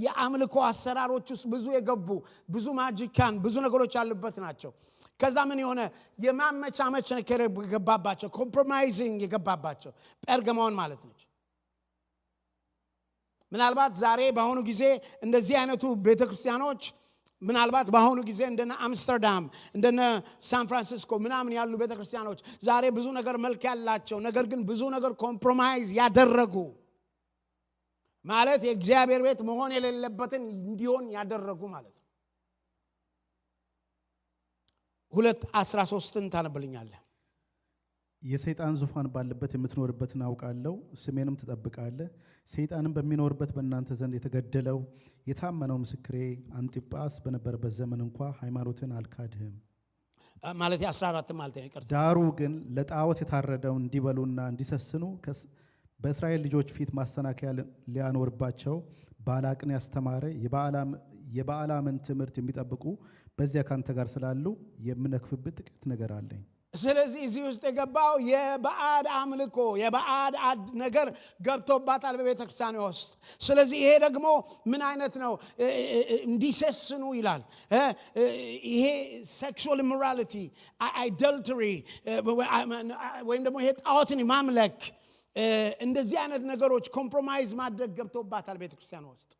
የአምልኮ አሰራሮች ውስጥ ብዙ የገቡ ብዙ ማጂካን ብዙ ነገሮች ያሉበት ናቸው። ከዛ ምን የሆነ የማመቻመች ነገር የገባባቸው ኮምፕሮማይዚንግ የገባባቸው ጴርገሞን ማለት ነች። ምናልባት ዛሬ በአሁኑ ጊዜ እንደዚህ አይነቱ ቤተክርስቲያኖች ምናልባት በአሁኑ ጊዜ እንደነ አምስተርዳም እንደነ ሳን ፍራንሲስኮ ምናምን ያሉ ቤተክርስቲያኖች ዛሬ ብዙ ነገር መልክ ያላቸው ነገር ግን ብዙ ነገር ኮምፕሮማይዝ ያደረጉ ማለት የእግዚአብሔር ቤት መሆን የሌለበትን እንዲሆን ያደረጉ ማለት ነው። 2:13 ታነብልኛለህ። የሰይጣን ዙፋን ባለበት የምትኖርበትን አውቃለሁ፣ ስሜንም ትጠብቃለህ። ሰይጣንም በሚኖርበት በእናንተ ዘንድ የተገደለው የታመነው ምስክሬ አንጢጳስ በነበረበት ዘመን እንኳ ሃይማኖትን አልካድህም። ማለት 14 ማለት ነው። ይቅርታ። ዳሩ ግን ለጣዖት የታረደውን እንዲበሉና እንዲሰስኑ በእስራኤል ልጆች ፊት ማሰናከያ ሊያኖርባቸው ባላቅን ያስተማረ የበዓላምን ትምህርት የሚጠብቁ በዚያ ካንተ ጋር ስላሉ የምነክፍብህ ጥቂት ነገር አለኝ። ስለዚህ እዚህ ውስጥ የገባው የባዕድ አምልኮ የባዕድ ነገር ገብቶባታል በቤተክርስቲያን ውስጥ። ስለዚህ ይሄ ደግሞ ምን አይነት ነው? እንዲሰስኑ ይላል። ይሄ ሴክሹዋል ኢሞራሊቲ፣ አደልተሪ ወይም ደግሞ ይሄ ጣዖትን ማምለክ እንደዚህ አይነት ነገሮች ኮምፕሮማይዝ ማድረግ ገብቶባታል ቤተክርስቲያን ውስጥ።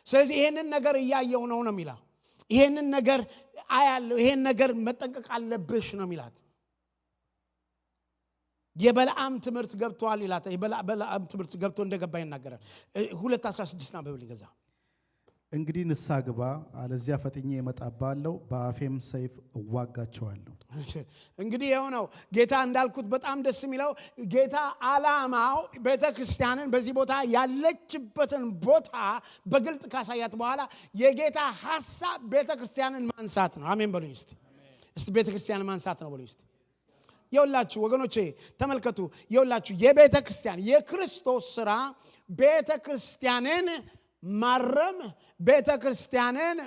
ስለዚህ ይሄንን ነገር እያየው ነው የሚለው። ይሄንን ነገር አያለው፣ ይሄን ነገር መጠንቀቅ አለብሽ ነው የሚላት። የበለዓም ትምህርት ገብቷል ይላታ። የበለዓም ትምህርት ገብቶ እንደገባ ይናገራል። 2:16 ነው በብሉይ ገዛ። እንግዲህ ንስሐ ግባ፣ አለዚያ ፈጥኜ እመጣብሃለሁ፣ በአፌም ሰይፍ እዋጋቸዋለሁ። እንግዲህ ይኸው ነው ጌታ እንዳልኩት በጣም ደስ የሚለው ጌታ ዓላማው ቤተክርስቲያንን በዚህ ቦታ ያለችበትን ቦታ በግልጥ ካሳያት በኋላ የጌታ ሐሳብ ቤተክርስቲያንን ማንሳት ነው። አሜን በሉኝ እስቲ። እስቲ ቤተ ክርስቲያን ማንሳት ነው ብሎ እስቲ የውላችሁ ወገኖቼ ተመልከቱ የውላችሁ የቤተ ክርስቲያን የክርስቶስ ሥራ ቤተ ክርስቲያንን ማረም ቤተ ክርስቲያንን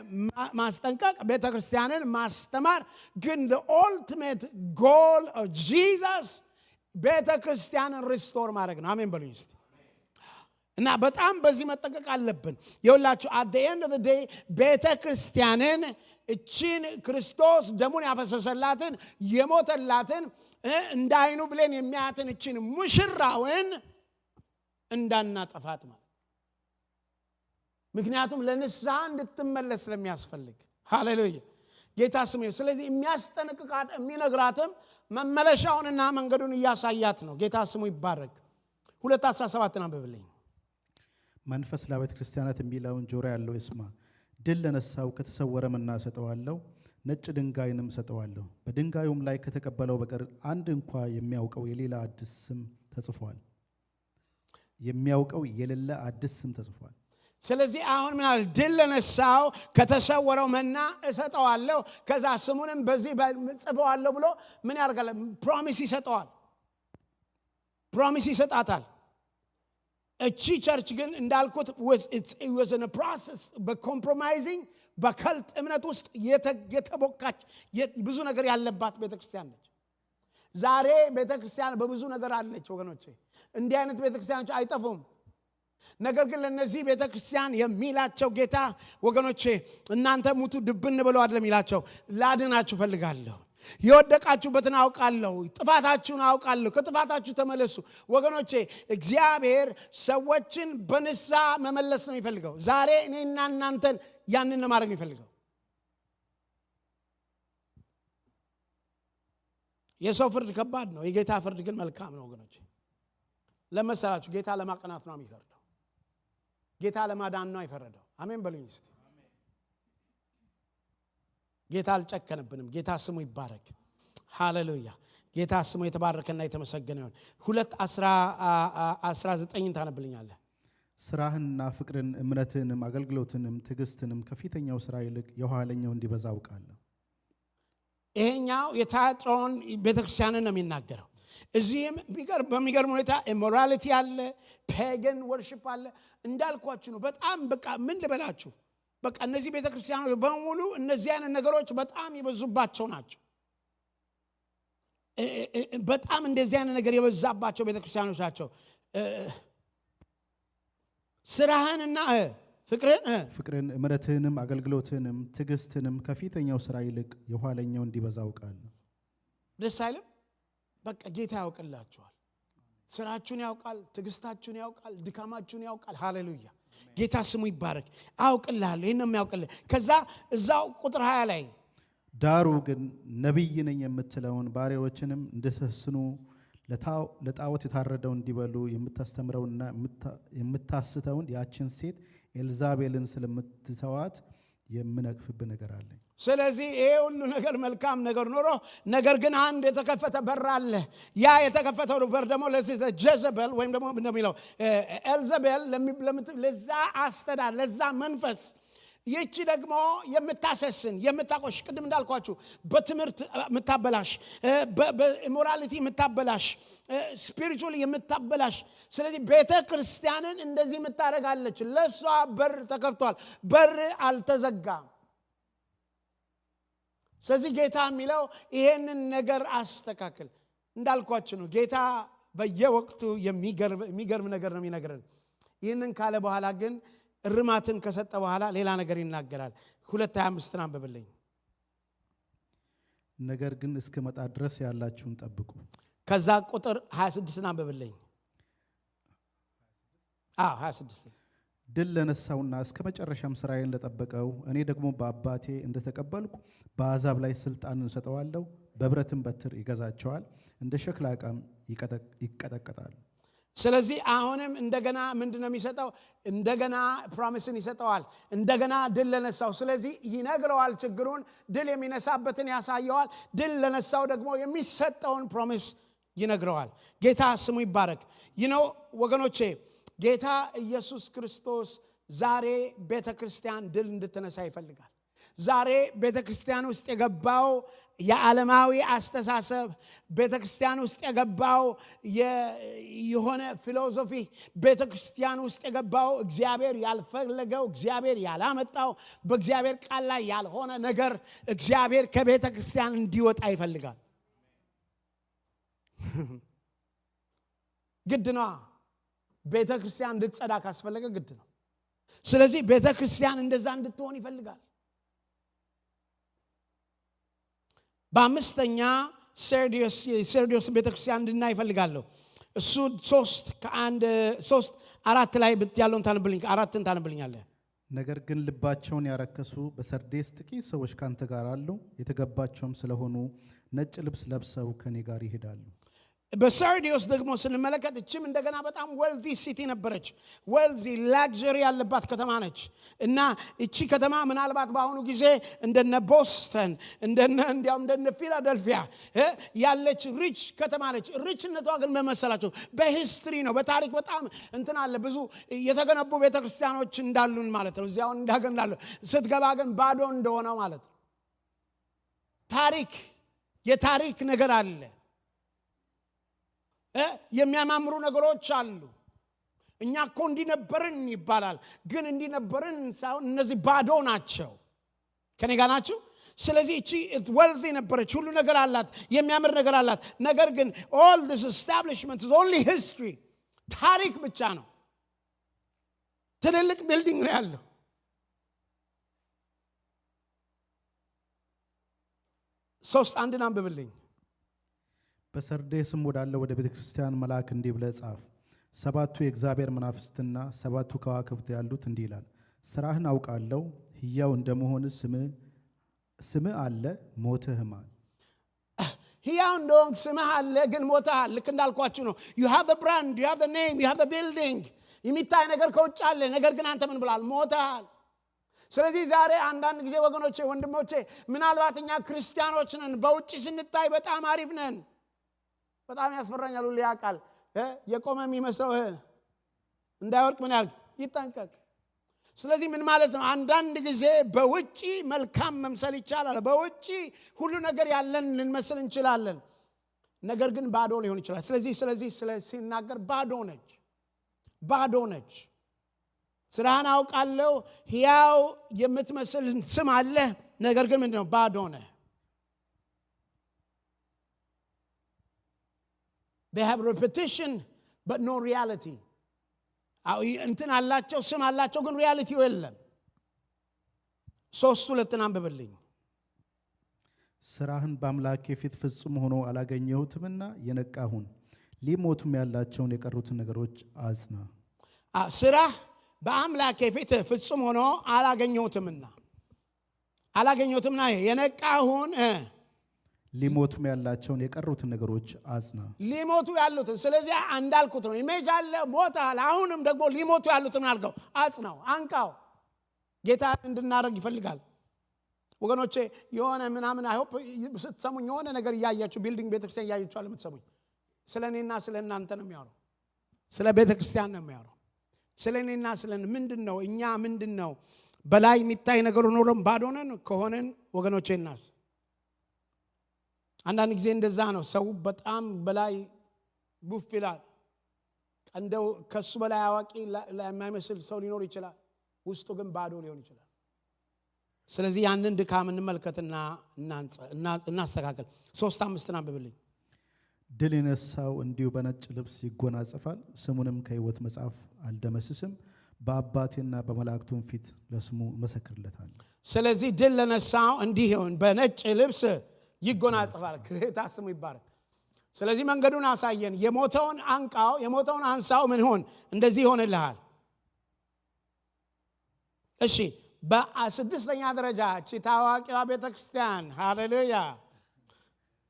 ማስጠንቀቅ ቤተ ክርስቲያንን ማስተማር ግን the ultimate goal of Jesus ቤተ ክርስቲያንን ሪስቶር ማድረግ ነው አሜን በሉኝ እስቲ እና በጣም በዚህ መጠንቀቅ አለብን የውላችሁ at the end of the day ቤተ ክርስቲያንን እቺን ክርስቶስ ደሙን ያፈሰሰላትን የሞተላትን እንዳይኑ ብለን የሚያትን እቺን ሙሽራውን እንዳናጠፋት ማለት ምክንያቱም ለንስሐ እንድትመለስ ስለሚያስፈልግ ሃሌሉያ ጌታ ስሙ ስለዚህ የሚያስጠነቅቃት የሚነግራትም መመለሻውንና መንገዱን ያሳያት ነው ጌታ ስሙ ይባረክ 2:17 አንብብልኝ መንፈስ ለቤተ ክርስቲያናት የሚለውን ጆሮ ያለው ይስማ ድል ለነሳው ከተሰወረ መና ሰጠዋለሁ ነጭ ድንጋይንም ሰጠዋለሁ በድንጋዩም ላይ ከተቀበለው በቀር አንድ እንኳን የሚያውቀው የሌላ አዲስ ስም ተጽፏል የሚያውቀው የሌለ አዲስ ስም ተጽፏል ስለዚህ አሁን ምን አለ ድል ለነሳው ከተሰወረው መና እሰጠዋለሁ ከዛ ስሙንም በዚህ ጽፈዋለሁ ብሎ ምን ያርጋል ፕሮሚስ ይሰጣታል እቺ ቸርች ግን እንዳልኩት it was in a process በኮምፕሮማይዚንግ በከልት እምነት ውስጥ የተቦካች ብዙ ነገር ያለባት ቤተክርስቲያን ነች ዛሬ ቤተክርስቲያን በብዙ ነገር አለች ወገኖቼ እንዲህ አይነት ቤተክርስቲያኖች አይጠፉም ነገር ግን ለነዚህ ቤተክርስቲያን የሚላቸው ጌታ ወገኖቼ እናንተ ሙቱ ድብን ብለው አይደለም ይላቸው ላድናችሁ ፈልጋለሁ የወደቃችሁበትን አውቃለሁ ጥፋታችሁን አውቃለሁ ከጥፋታችሁ ተመለሱ ወገኖቼ እግዚአብሔር ሰዎችን በንስሐ መመለስ ነው የሚፈልገው ዛሬ እኔና እናንተን ያንን ለማድረግ የሚፈልገው የሰው ፍርድ ከባድ ነው የጌታ ፍርድ ግን መልካም ነው ወገኖቼ ለመሰላችሁ ጌታ ለማቀናት ነው የሚፈርደው ጌታ ለማዳን ነው አይፈረደው አሜን በሉኝ እስቲ ጌታ አልጨከነብንም ጌታ ስሙ ይባረክ ሃሌሉያ ጌታ ስሙ የተባረከና የተመሰገነ ይሁን 2:19 ታነብልኛለህ ስራህንና ፍቅርን እምነትንም አገልግሎትንም ትዕግስትንም ከፊተኛው ስራ ይልቅ የኋለኛው እንዲበዛ አውቃለሁ ይሄኛው የታጥሮን ቤተክርስቲያንን ነው የሚናገረው እዚህም በሚገርም ሁኔታ ኢሞራሊቲ አለ ፔገን ወርሺፕ አለ እንዳልኳችሁ ነው በጣም በቃ ምን ልበላችሁ በቃ እነዚህ ቤተክርስቲያኖች በሙሉ እነዚህ አይነት ነገሮች በጣም ይበዙባቸው ናቸው በጣም እንደዚህ አይነት ነገር የበዛባቸው ቤተክርስቲያኖች ናቸው ስራህንና ፍቅርን እምነትንም አገልግሎትንም ትዕግስትንም ከፊተኛው ስራ ይልቅ የኋለኛው እንዲበዛ አውቃለሁ ደስ አይልም በቃ ጌታ ያውቅላችኋል ስራችሁን ያውቃል ትዕግስታችሁን ያውቃል ድካማችሁን ያውቃል ሃሌሉያ ጌታ ስሙ ይባረክ አውቅልሃለሁ ይሄንም ያውቅልህ ከዛ እዛው ቁጥር 20 ላይ ዳሩ ግን ነብይ ነኝ የምትለውን ባሪያዎችንም እንደሰስኑ ለጣዖት የታረደው እንዲበሉ የምታስተምረውና የምታስተውን ያችን ሴት ኤልዛቤልን ስለምትተዋት የምነቅፍብ ነገር አለኝ ስለዚህ ይሄ ሁሉ ነገር መልካም ነገር ኖሮ ነገር ግን አንድ የተከፈተ በር አለ ያ የተከፈተው በር ደግሞ ለጀዘቤል ወይም ደግሞ እንደሚለው ኤልዛቤል ለዛ አስተዳደር ለዛ መንፈስ ይቺ ደግሞ የምታሰስን የምታቆሽ ቅድም እንዳልኳችሁ በትምህርት የምታበላሽ በኢሞራሊቲ የምታበላሽ ስፒሪቹዋሊ የምታበላሽ ስለዚህ ቤተ ክርስቲያንን እንደዚህ የምታረጋለች ለሷ በር ተከፍቷል በር አልተዘጋም ስለዚህ ጌታ የሚለው ይሄንን ነገር አስተካክል እንዳልኳችሁ ነው ጌታ በየወቅቱ የሚገርም ነገር ነው የሚነግረን ይሄንን ካለ በኋላ ግን እርማትን ከሰጠ በኋላ ሌላ ነገር ይናገራል 2:25 አንብብልኝ ነገር ግን እስከመጣ ድረስ ያላችሁን ጠብቁ ከዛ ቁጥር 26 አንብብልኝ 26 ድል ለነሳውና እስከ መጨረሻም ስራዬን ለጠበቀው እኔ ደግሞ በአባቴ እንደተቀበልኩ በአሕዛብ ላይ ስልጣን እንሰጠዋለሁ በብረትም በትር ይገዛቸዋል እንደ ሸክላ ዕቃም ይቀጠቀጣሉ ስለዚህ አሁንም እንደገና ምንድነው የሚሰጠው እንደገና ፕሮሚስን ይሰጠዋል እንደገና ድል ለነሳው ስለዚህ ይነግረዋል ችግሩን ድል የሚነሳበትን ያሳየዋል ድል ለነሳው ደግሞ የሚሰጠውን ፕሮሚስ ይነግረዋል ጌታ ስሙ ይባረክ ወገኖቼ ጌታ ኢየሱስ ክርስቶስ ዛሬ ቤተክርስቲያን ድል እንድትነሳ ይፈልጋል ዛሬ ቤተክርስቲያን ውስጥ የገባው የዓለማዊ አስተሳሰብ ቤተክርስቲያን ውስጥ የገባው የሆነ ፊሎሶፊ ቤተክርስቲያን ውስጥ የገባው እግዚአብሔር ያልፈለገው እግዚአብሔር ያላመጣው በእግዚአብሔር ቃል ላይ ያልሆነ ነገር እግዚአብሔር ከቤተክርስቲያን እንዲወጣ ይፈልጋል። ግድ ነው። ቤተክርስቲያን እንድትጸዳ ካስፈለገ ግድ ነው። ስለዚህ ቤተክርስቲያን እንደዛ እንድትሆን ይፈልጋል። በአምስተኛ ሰርዲዮስ ቤተክርስቲያን እንድናይ ይፈልጋለሁ። እሱ 3:4 ላይ ያለውን ታነብልኝ፣ 4ን ታነብልኛለህ። ነገር ግን ልባቸውን ያረከሱ በሰርዴስ ጥቂት ሰዎች ካንተ ጋር አሉ፣ የተገባቸውም ስለሆኑ ነጭ ልብስ ለብሰው ከኔ ጋር ይሄዳሉ። በሰርዲዮስ ደግሞ ስንመለከት እችም እንደገና በጣም ዌልዚ ሲቲ ነበረች። ዌልዚ ላግዠሪ ያለባት ከተማ ነች እና እቺ ከተማ ምናልባት በአሁኑ ጊዜ እንደነ ቦስተን እንዲያውም እንደነ ፊላደልፊያ ያለች ሪች ከተማ ነች። ሪችነቷ ግን መመሰላቸው በሂስትሪ ነው፣ በታሪክ በጣም እንትን አለ። ብዙ የተገነቡ ቤተክርስቲያኖች እንዳሉን ማለት ነው። እዚያው እንዳገናሉ ስትገባ ግን ባዶ እንደሆነ ማለት ነው። የታሪክ ነገር አለ። የሚያማምሩ ነገሮች አሉ። እኛ እኮ እንዲነበርን ይባላል፣ ግን እንዲነበርን ሳይሆን እነዚህ ባዶ ናቸው። ከኔ ጋር ናችሁ? ስለዚህ እቺ ዌልዚ ነበረች፣ ሁሉ ነገር አላት፣ የሚያምር ነገር አላት። ነገር ግን all this establishment is only history፣ ታሪክ ብቻ ነው። ትልልቅ ቢልዲንግ ነው ያለው። ሶስት አንድን አንብብልኝ። በሰርዴስም ወዳለው ወደ ቤተ ክርስቲያን መልአክ እንዲህ ብለህ ጻፍ። 7ቱ የእግዚአብሔር መናፍስትና 7ቱ ከዋክብት ያሉት እንዲህ ይላል፣ ስራህን አውቃለሁ፣ ሕያው እንደመሆን ስምህ አለ፣ ሞተህማል። ሕያው እንደሆንክ ስምህ አለ፣ ግን ሞተሃል። ልክ እንዳልኳችሁ ነው። you have the brand, you have the name, you have the building። የሚታይ ነገር ከውጭ አለ፣ ነገር ግን አንተ ምን ብላል? ሞተሃል። ስለዚህ ዛሬ አንዳንድ ጊዜ ወገኖቼ፣ ወንድሞቼ ምናልባት እኛ ክርስቲያኖች ነን፣ በውጭ ስንታይ በጣም አሪፍ ነን። በጣም ያስፈራኛል ሁሉ ያቃል የቆመ የሚመስለው እንዳይወርቅ ምን ያልክ ይጠንቀቅ። ስለዚህ ምን ማለት ነው? አንዳንድ ጊዜ በውጪ መልካም መምሰል ይቻላል፣ በውጪ ሁሉ ነገር ያለን ልንመስል እንችላለን፣ ነገር ግን ባዶ ሊሆን ይችላል። ስለዚህ ሲናገር ባዶ ነች። ስራህን አውቃለሁ፣ ሕያው የምትመስል ስም አለ፣ ነገር ግን ምንድነው? ባዶ ነህ። They have repetition but no reality። እንትን አላቸው፣ ስም አላቸው፣ ግን ሪያሊቲው የለም። 3:2 አንብብልኝ። ስራህን በአምላኬ ፊት ፍጹም ሆኖ አላገኘሁትምና የነቃሁን ሊሞቱም ያላቸውን የቀሩትን ነገሮች አጽና። ስራህ በአምላኬ ፊት ፍጹም ሆኖ አላገኘሁትምና የነቃሁን ሊሞቱም ያላቸውን የቀሩትን ነገሮች አጽና። ሊሞቱ ያሉትን። ስለዚህ እንዳልኩት ነው። ኢሜጅ አለ፣ ሞታል። አሁንም ደግሞ ሊሞቱ ያሉትን አልከው፣ አጽናው፣ አንቃው። ጌታ እንድናደርግ ይፈልጋል ወገኖቼ። የሆነ ምናምን አይሆፕ ስትሰሙኝ የሆነ ነገር እያያችሁ ቢልዲንግ ቤተክርስቲያን እያያችሁ አለምትሰሙኝ። ስለኔና ስለናንተ ነው የሚያወራው፣ ስለ ቤተክርስቲያን ነው የሚያወራው። ስለኔና ምንድነው እኛ ምንድነው በላይ የሚታይ ነገር ሆኖም ባዶ ነን ከሆነን ወገኖቼ እናስ አንዳንድ ጊዜ እንደዛ ነው። ሰው በጣም በላይ ቡፍ ይላል። እንደው ከሱ በላይ አዋቂ የማይመስል ሰው ሊኖር ይችላል፣ ውስጡ ግን ባዶ ሊሆን ይችላል። ስለዚህ ያንን ድካም እንመልከትና እናስተካክል። 3:5 አንብብልኝ። ድል የነሳው እንዲሁ በነጭ ልብስ ይጎናጸፋል፣ ስሙንም ከሕይወት መጽሐፍ አልደመስስም፣ በአባቴና በመላእክቱም ፊት ለስሙ መሰክርለታል። ስለዚህ ድል ለነሳው እንዲህ በነጭ ልብስ ይጎናጸፋል። ጌታ ስሙ ይባረክ። ስለዚህ መንገዱን አሳየን። የሞተውን አንቃው፣ የሞተውን አንሳው። ምን ሆን? እንደዚህ ይሆንልሃል። እሺ፣ በ6ኛ ደረጃ እቺ ታዋቂዋ ቤተክርስቲያን ሃሌሉያ፣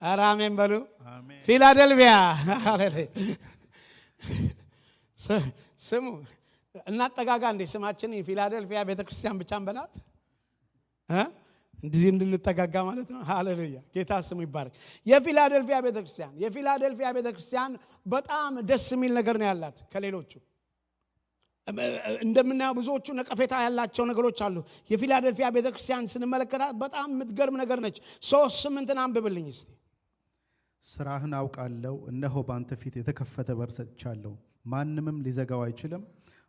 አራሜን በሉ። ፊላደልፊያ ሃሌሉያ። ስሙ እናጠጋጋ እንዴ ስማችን ፊላደልፊያ ቤተክርስቲያን ብቻ እንበላት እንደዚህ እንድንጠጋጋ ማለት ነው። ሃሌሉያ፣ ጌታ ስሙ ይባረክ። የፊላደልፊያ ቤተክርስቲያን በጣም ደስ የሚል ነገር ነው ያላት ከሌሎቹ። እንደምናየው ብዙዎቹ ነቀፌታ ያላቸው ነገሮች አሉ። የፊላደልፊያ ቤተክርስቲያን ስንመለከታት በጣም የምትገርም ነገር ነች። 3:8 አንብብልኝ እስቲ። ስራህን አውቃለሁ፣ እነሆ ባንተ ፊት የተከፈተ በር ሰጥቻለሁ፣ ማንምም ሊዘጋው አይችልም።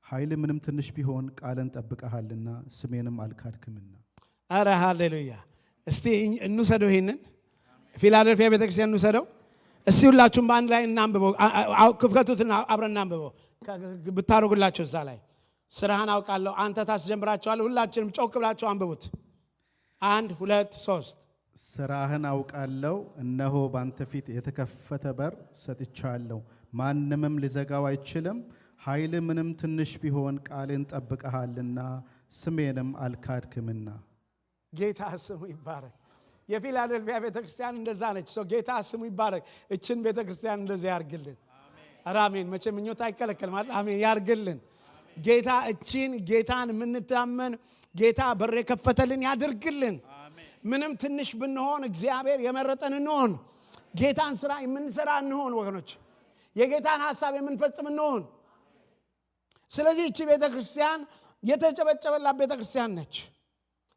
ኃይል ምንም ትንሽ ቢሆን ቃልን ጠብቀሃልና ስሜንም አልካድክምና። አረ ሃሌሉያ! እስቲ እንውሰደው፣ ይሄንን ፊላደልፊያ ቤተክርስቲያን እንውሰደው እስቲ። ሁላችሁም በአንድ ላይ እናንብበው። ክፍከቱትና አብረን እናንብበው ብታረጉላችሁ። እዛ ላይ ስራህን አውቃለሁ አንተ ታስጀምራቸዋለህ። ሁላችንም ጮክ ብላችሁ አንብቡት። 1 2 3 ስራህን አውቃለሁ፣ እነሆ ባንተ ፊት የተከፈተ በር ሰጥቻለሁ፣ ማንምም ሊዘጋው አይችልም። ኃይል ምንም ትንሽ ቢሆን ቃልን ጠብቀሃልና ስሜንም አልካድክምና። ጌታ ስሙ ይባረክ። የፊላደልፊያ ቤተክርስቲያን እንደዛ ነች። ጌታ ስሙ ይባረክ። እችን ቤተክርስቲያን እንደዚህ ያርግልን። አሜን። መቼም ምኞት አይከለከልም አይደል? አሜን ያርግልን ጌታ። እችን ጌታን የምንታመን ጌታ በር የከፈተልን ያድርግልን። ምንም ትንሽ ብንሆን እግዚአብሔር የመረጠን እንሆን። ጌታን ስራ የምንሰራ እንሆን ወገኖች። የጌታን ሐሳብ የምንፈጽም እንሆን። ስለዚህ እቺ ቤተክርስቲያን የተጨበጨበላት ቤተክርስቲያን ነች።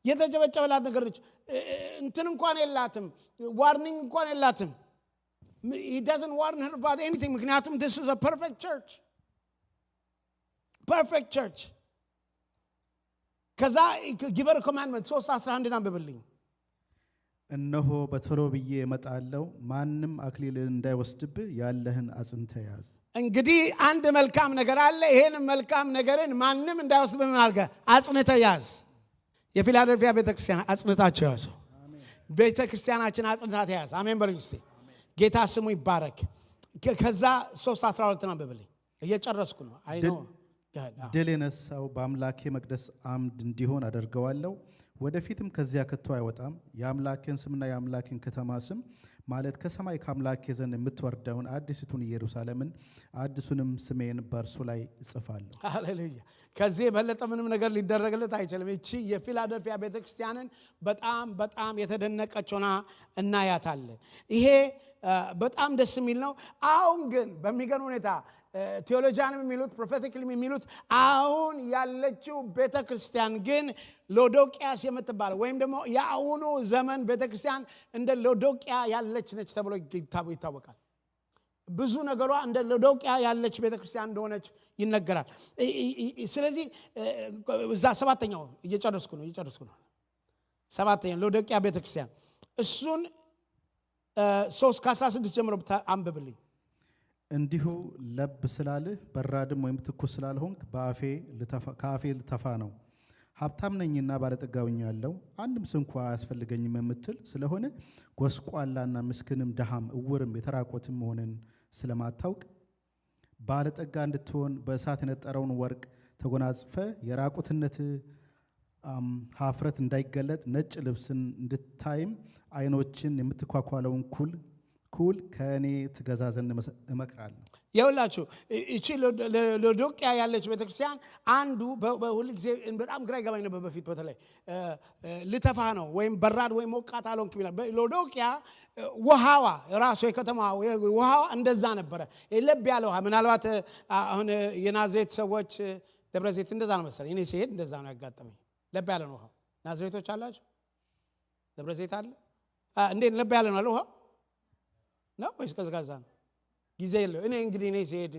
የተጨበጨበላት ነገር ነች። እንትን እንኳን የላትም፣ ዋርኒንግ እንኳን የላትም። He doesn't warn her about anything. ምክንያቱም this is a perfect church. Perfect church. ከዛ give her a commandment 3:11 አንብብልኝ። እነሆ በቶሎ ብዬ እመጣለሁ፣ ማንም አክሊልን እንዳይወስድብህ ያለህን አጽንተህ ያዝ። እንግዲህ አንድ መልካም ነገር አለ። ይሄን መልካም ነገርን ማንም እንዳይወስድብህ ምን አልከ? አጽንተህ ያዝ። የፊላደልፊያ ቤተክርስቲያን አጽንታችሁ ያዙ። ቤተክርስቲያናችን አጽንታ ተያዝ። አሜን በሉኝ እስቲ። ጌታ ስሙ ይባረክ። ከዛ 3:12 አንብብልኝ። እየጨረስኩ ነው። አይ ነው ድል የነሳው በአምላኬ መቅደስ አምድ እንዲሆን አደርገዋለሁ፣ ወደፊትም ከዚያ ከቶ አይወጣም። የአምላኬን ስምና የአምላኬን ከተማ ስም ማለት ከሰማይ ከአምላኬ ዘንድ የምትወርደውን አዲስቱን ኢየሩሳሌምን አዲሱንም ስሜን በእርሱ ላይ እጽፋለሁ። ሃሌሉያ! ከዚህ የበለጠ ምንም ነገር ሊደረግለት አይችልም። እቺ የፊላደልፊያ ቤተክርስቲያንን በጣም የተደነቀች ሆና እናያታለን። ይሄ በጣም ደስ የሚል ነው። አሁን ግን በሚገርም ሁኔታ ቴዎሎጂያንም የሚሉት ፕሮፌቲክሊ የሚሉት አሁን ያለችው ቤተክርስቲያን ግን ሎዶቅያስ የምትባለው ወይም ደግሞ የአሁኑ ዘመን ቤተክርስቲያን እንደ ሎዶቅያ ያለች ነች ተብሎ ይታወቃል። ብዙ ነገሯ እንደ ሎዶቅያ ያለች ቤተክርስቲያን እንደሆነች ይነገራል። ስለዚህ እዛ ሰባተኛው እየጨረስኩ ነው። ሰባተኛው ሎዶቅያ ቤተክርስቲያን እሱን 3:16 ጀምሮ አንብብልኝ። እንዲሁ ለብ ስላልህ በራድም ወይም ትኩስ ስላልሆንክ ከአፌ ልተፋ ነው። ሀብታም ነኝና ባለጠጋ ሆኛለሁ፣ አንድም ስንኳ አያስፈልገኝም የምትል ስለሆነ ጎስቋላና ምስኪንም ድሃም እውርም የተራቆትም መሆንን ስለማታውቅ ባለጠጋ እንድትሆን በእሳት የነጠረውን ወርቅ ተጎናጽፈ የራቁትነት ሀፍረት እንዳይገለጥ ነጭ ልብስን እንድታይም ዓይኖችን የምትኳኳለውን ኩል ከእኔ ትገዛ ዘንድ እመክራለሁ። ይኸውላችሁ እቺ ሎዶቅያ ያለች ቤተክርስቲያን አንዱ በሁሉ ጊዜ በጣም ግራ ይገባኝ ነበር በፊት። በተለይ ልተፋ ነው ወይም በራድ ወይም ሞቃት አልሆንክም ይላል። ሎዶቅያ ውሃዋ ራሱ የከተማዋ ውሃዋ እንደዛ ነበረ፣ ለብ ያለ ውሃ። ምናልባት አሁን የናዝሬት ሰዎች ደብረ ዘይት እንደዛ ነው መሰለኝ። እኔ ሲሄድ እንደዛ ነው ያጋጠመኝ። ለብ ያለ ነው ውሃው። ናዝሬቶች አላችሁ? ደብረ ዘይት አለ? እንዴት ለብ ያለ ነው አለ ውሃው ነው ወይስ ቀዝቃዛ ነው? ጊዜ የለው። እኔ ሲሄድ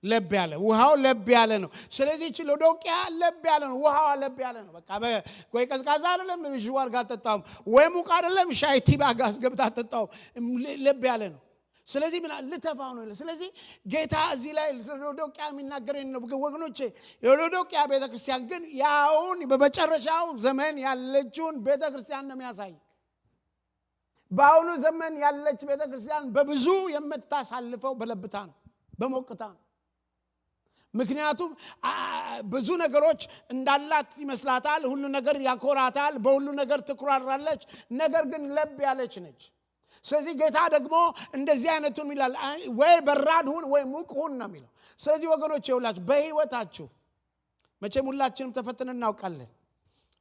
ለብ ያለ ውሃው ለብ ያለ ነው። ስለዚህ እቺ ሎዶቅያ ለብ ያለ ነው፣ ውሃዋ ለብ ያለ ነው። በቃ ወይ ቀዝቃዛ አይደለም ዥዋር ጋር ተጣጣም፣ ወይ ሙቅ አይደለም ሻይ ቲባ ጋር ገብታ ተጣጣው፣ ለብ ያለ ነው። ስለዚህ ምን ልተፋው ነው። ስለዚህ ጌታ እዚህ ላይ ሎዶቅያ የሚናገረው ነው ወገኖቼ። የሎዶቅያ ቤተክርስቲያን ግን ያውን በመጨረሻው ዘመን ያለችውን ቤተክርስቲያን ነው የሚያሳይ። በአሁኑ ዘመን ያለች ቤተክርስቲያን በብዙ የምታሳልፈው በለብታ ነው፣ በሞቅታ ነው። ምክንያቱም ብዙ ነገሮች እንዳላት ይመስላታል፣ ሁሉ ነገር ያኮራታል፣ በሁሉ ነገር ትኩራራለች፣ ነገር ግን ለብ ያለች ነች። ስለዚህ ጌታ ደግሞ እንደዚህ አይነቱን ይላል፣ ወይ በራድ ሁን ወይ ሙቅ ሁን ነው የሚለው። ስለዚህ ወገኖች ይኸውላችሁ በህይወታችሁ መቼም ሁላችንም ተፈትነን እናውቃለን።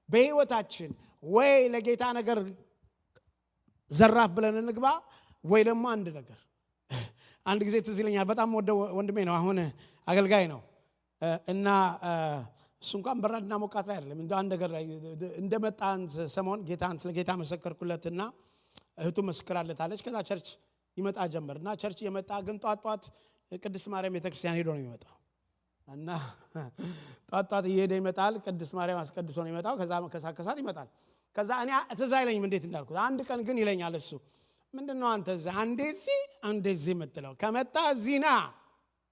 በህይወታችን ወይ ለጌታ ነገር ዘራፍ ብለን እንግባ ወይ ደግሞ አንድ ነገር አንድ ጊዜ ትዝ ይለኛል። በጣም ወደው ወንድሜ ነው፣ አሁን አገልጋይ ነው እና እሱ እንኳን በራድና ሞቃት ላይ አይደለም። እንደ አንድ ነገር ላይ እንደመጣ ሰሞን ጌታን ስለ ጌታ መሰከርኩለትና እህቱ መስክራለታለች። ከዛ ቸርች ይመጣ ጀመርና ቸርች የመጣ ግን ጧት ቅድስት ማርያም ቤተክርስቲያን ሄዶ ነው የሚመጣው እና ጧት እየሄደ ይመጣል። ቅድስት ማርያም አስቀድሶ ነው የሚመጣው። ከዛ ከሳት ይመጣል። ከዛ እኔ ትዝ አይለኝም እንዴት እንዳልኩት። አንድ ቀን ግን ይለኛል እሱ ምንድነው አንተ አንዴ እዚህ የምትለው ከመጣ እዚህ ና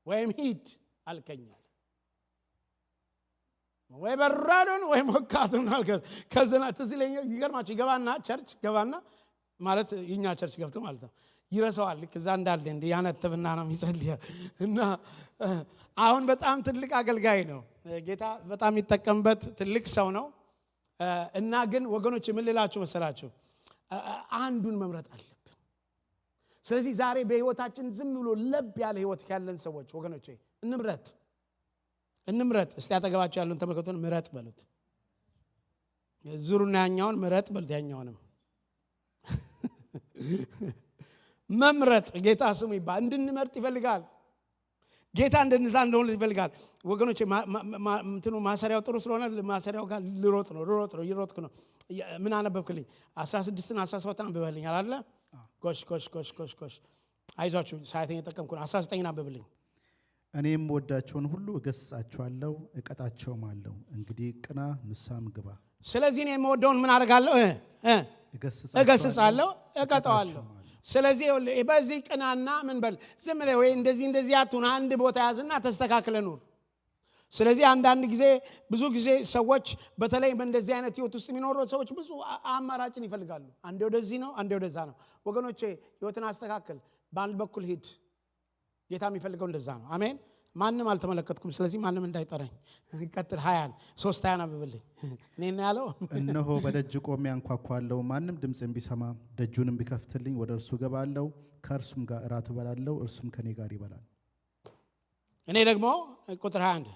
ወይም ሂድ አልከኛል። ወይ በራዱን ወይ ሞቃቱን አልከ። ከዛ ትዝ ይለኛል። ይገርማችሁ ይገባና ቸርች ገባና ማለት የኛ ቸርች ገብቶ ማለት ነው ይረሳዋል። ከዛ እንዳለ እንደ ያነተብና ነው የሚጸልየው እና አሁን በጣም ትልቅ አገልጋይ ነው። ጌታ በጣም የሚጠቀምበት ትልቅ ሰው ነው እና ግን ወገኖች ምን ልላችሁ መሰላችሁ አንዱን መምረጥ አለብን። ስለዚህ ዛሬ በህይወታችን ዝም ብሎ ለብ ያለ ህይወት ያለን ሰዎች ወገኖቼ እንምረጥ። እስቲ አጠገባችሁ ያሉን ተመልከቱን፣ ምረጥ በሉት። ዙሩና ያኛውን ምረጥ በሉት። ያኛውንም መምረጥ ጌታ ስሙ ይባል እንድንመርጥ ይፈልጋል። ጌታ እንደነዛ እንደሆነ ይፈልጋል ወገኖቼ። እንትኑ ማሰሪያው ጥሩ ስለሆነ ማሰሪያው ጋር ልሮጥ ነው። ምን አነበብክልኝ? 16 እና 17 አንብበልኛል አይደል? ኮሽ አይዟችሁ ሰዓትን የተጠቀምኩ ነው። 19 አንብብልኝ። እኔም ወዳቸውን ሁሉ እገስጻቸዋለሁ እቀጣቸውማለሁ። እንግዲህ ቅና ንስሐም ግባ። ስለዚህ እኔ የምወደውን ምን አደርጋለሁ? እገስጻለሁ እቀጣዋለሁ። ስለዚህ በዚህ ቅናና ምን በል ዝም ብለህ ወይ እንደዚህ አትሁን። አንድ ቦታ ያዝና ተስተካክለ ኑር። ስለዚህ አንዳንድ ጊዜ ብዙ ጊዜ ሰዎች በተለይ በእንደዚህ አይነት ህይወት ውስጥ የሚኖሩ ሰዎች ብዙ አማራጭን ይፈልጋሉ። አንዴ ወደዚህ ነው፣ አንዴ ወደዛ ነው። ወገኖቼ ህይወትን አስተካክል፣ በአንድ በኩል ሂድ። ጌታ የሚፈልገው እንደዛ ነው። አሜን። ማንም አልተመለከትኩም፣ ስለዚህ ማንም እንዳይጠራኝ። ቀጥል 23 አንብብልኝ። እኔና ያለው እነሆ በደጅ ቆሜ አንኳኳለሁ፣ ማንም ድምጽን ቢሰማ ደጁንም ቢከፍትልኝ ወደ እርሱ ገባለሁ፣ ከእርሱም ጋር እራት እበላለሁ፣ እርሱም ከኔ ጋር ይበላል። እኔ ደግሞ ቁጥር 21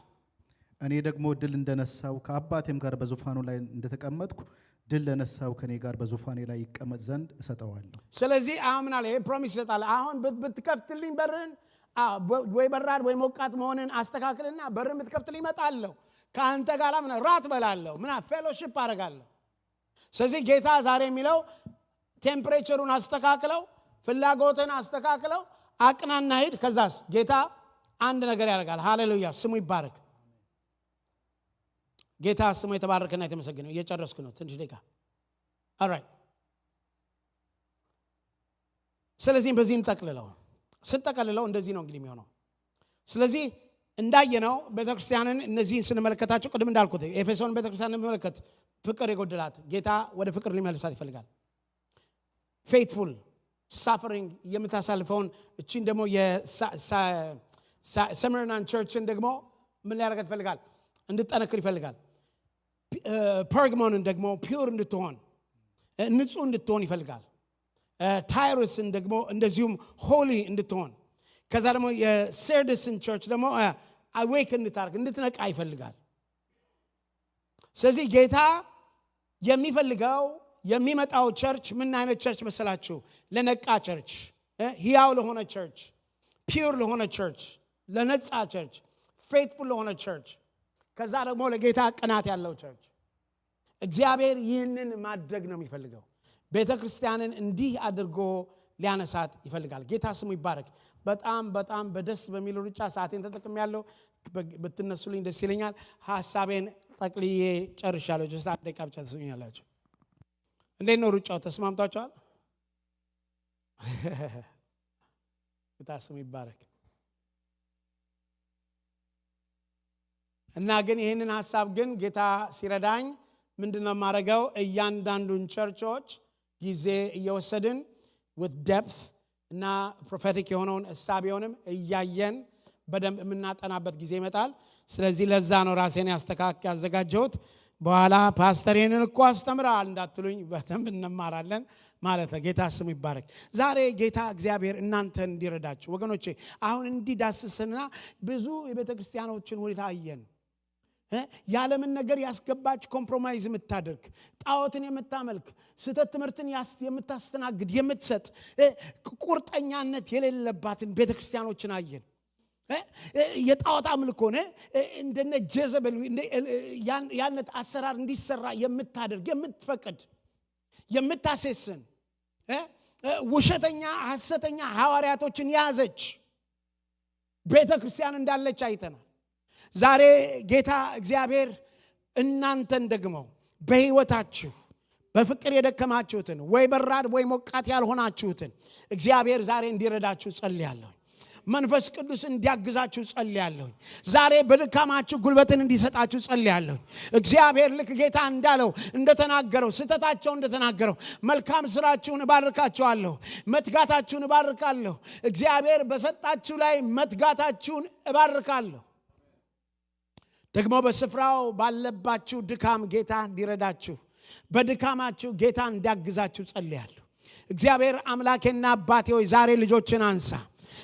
እኔ ደግሞ ድል እንደነሳው ከአባቴም ጋር በዙፋኑ ላይ እንደተቀመጥኩ ድል ለነሳው ከኔ ጋር በዙፋኔ ላይ ይቀመጥ ዘንድ እሰጠዋለሁ። ስለዚህ አምናለ ይሄ ፕሮሚስ ይሰጣል። አሁን ብትከፍትልኝ በርን ወይ በራድ ወይ ሞቃት መሆንን አስተካክልና በርን ብትከፍትልኝ እመጣለሁ፣ ከአንተ ጋር ምን ራት በላለሁ፣ ምን ፌሎሺፕ አደርጋለሁ። ስለዚህ ጌታ ዛሬ የሚለው ቴምፕሬቸሩን አስተካክለው፣ ፍላጎትን አስተካክለው፣ አቅናና ሂድ። ከዛስ ጌታ አንድ ነገር ያደርጋል። ሃሌሉያ ስሙ ይባረክ። ጌታ ስሙ የተባረከና የተመሰገነ። እየጨረስኩ ነው፣ ትንሽ ደቂቃ። ኦልራይት። ስለዚህ በዚህ እንጠቅልለው። ስንጠቀልለው እንደዚህ ነው እንግዲህ የሚሆነው። ስለዚህ እንዳየነው ቤተክርስቲያንን እነዚህን ስንመለከታቸው ቅድም እንዳልኩት ኤፌሶን ቤተክርስቲያንን እንመለከት። ፍቅር የጎደላት ጌታ ወደ ፍቅር ሊመልሳት ይፈልጋል። ፌይትፉል ሳፈሪንግ የምታሳልፈውን እቺን ደግሞ የሰምርናን ቸርችን ደግሞ ምን ሊያደርጋት ይፈልጋል? እንድጠነክር ይፈልጋል። ፐርግሞንን ደግሞ ፒውር እንድትሆን ንጹህ እንድትሆን ይፈልጋል። ታይሮስን ደግሞ እንደዚሁም ሆሊ እንድትሆን፣ ከዛ ደግሞ የሰርዲስን ቸርች ደግሞ አዌክ እንድታርግ እንድትነቃ ይፈልጋል። ስለዚህ ጌታ የሚፈልገው የሚመጣው ቸርች ምን አይነት ቸርች መሰላችሁ? ለነቃ ቸርች፣ ሕያው ለሆነ ቸርች፣ ፒውር ለሆነ ቸርች፣ ለነጻ ቸርች፣ ፌይትፉል ለሆነ ቸርች፣ ከዛ ደግሞ ለጌታ ቅናት ያለው ቸርች። እግዚአብሔር ይህንን ማድረግ ነው የሚፈልገው። ቤተ ክርስቲያንን እንዲህ አድርጎ ሊያነሳት ይፈልጋል። ጌታ ስሙ ይባረክ። በጣም በደስ በሚል ሩጫ ሰዓቴን ተጠቅሜ ያለው ብትነሱልኝ ደስ ይለኛል። ሐሳቤን ጠቅልዬ ጨርሻለሁ። ጀስት አንድ ደቂቃ ብቻ ተስኙኛላችሁ። እንዴት ነው ሩጫው? ተስማምታችኋል? ጌታ ስሙ ይባረክ። እና ግን ይህንን ሐሳብ ግን ጌታ ሲረዳኝ ምንድነው የማደርገው? እያንዳንዱን ቸርቾች ጊዜ እየወሰድን with depth እና ፕሮፌቲክ የሆነውን እሳቤውንም እያየን በደንብ የምናጠናበት ጊዜ ይመጣል። ስለዚህ ለዛ ነው ራሴን ያዘጋጀሁት። በኋላ ፓስተሬንን እኮ አስተምራል እንዳትሉኝ፣ በደንብ እንማራለን ማለት ነው። ጌታ ስሙ ይባረክ። ዛሬ ጌታ እግዚአብሔር እናንተን እንዲረዳችሁ ወገኖቼ፣ አሁን እንዲዳስስና ብዙ የቤተ ክርስቲያኖችን ሁኔታ አየን። ያለምን ነገር ያስገባች ኮምፕሮማይዝ የምታደርግ ጣዖትን የምታመልክ ስተት ትምህርትን የምታስተናግድ የምትሰጥ ቁርጠኛነት የሌለባትን ቤተክርስቲያኖችን አየን። የጣዖት አምልኮ እንደነ ጀዘበል ያነት አሰራር እንዲሰራ የምታደርግ የምትፈቅድ የምታሰስን ውሸተኛ ሐሰተኛ ሐዋርያቶችን ያዘች ቤተክርስቲያን እንዳለች አይተናል። ዛሬ ጌታ እግዚአብሔር እናንተን ደግሞ በህይወታችሁ በፍቅር የደከማችሁትን ወይ በራድ ወይ ሞቃት ያልሆናችሁትን እግዚአብሔር ዛሬ እንዲረዳችሁ ጸልያለሁ። መንፈስ ቅዱስ እንዲያግዛችሁ ጸልያለሁ። ዛሬ በድካማችሁ ጉልበትን እንዲሰጣችሁ ጸልያለሁ። እግዚአብሔር ልክ ጌታ እንዳለው እንደተናገረው ስተታቸው እንደተናገረው መልካም ስራችሁን እባርካችኋለሁ፣ መትጋታችሁን እባርካለሁ። እግዚአብሔር በሰጣችሁ ላይ መትጋታችሁን እባርካለሁ። ደግሞ በስፍራው ባለባችሁ ድካም ጌታ እንዲረዳችሁ በድካማችሁ ጌታ እንዲያግዛችሁ ጸልያለሁ። እግዚአብሔር አምላኬና አባቴ ሆይ ዛሬ ልጆችን አንሳ።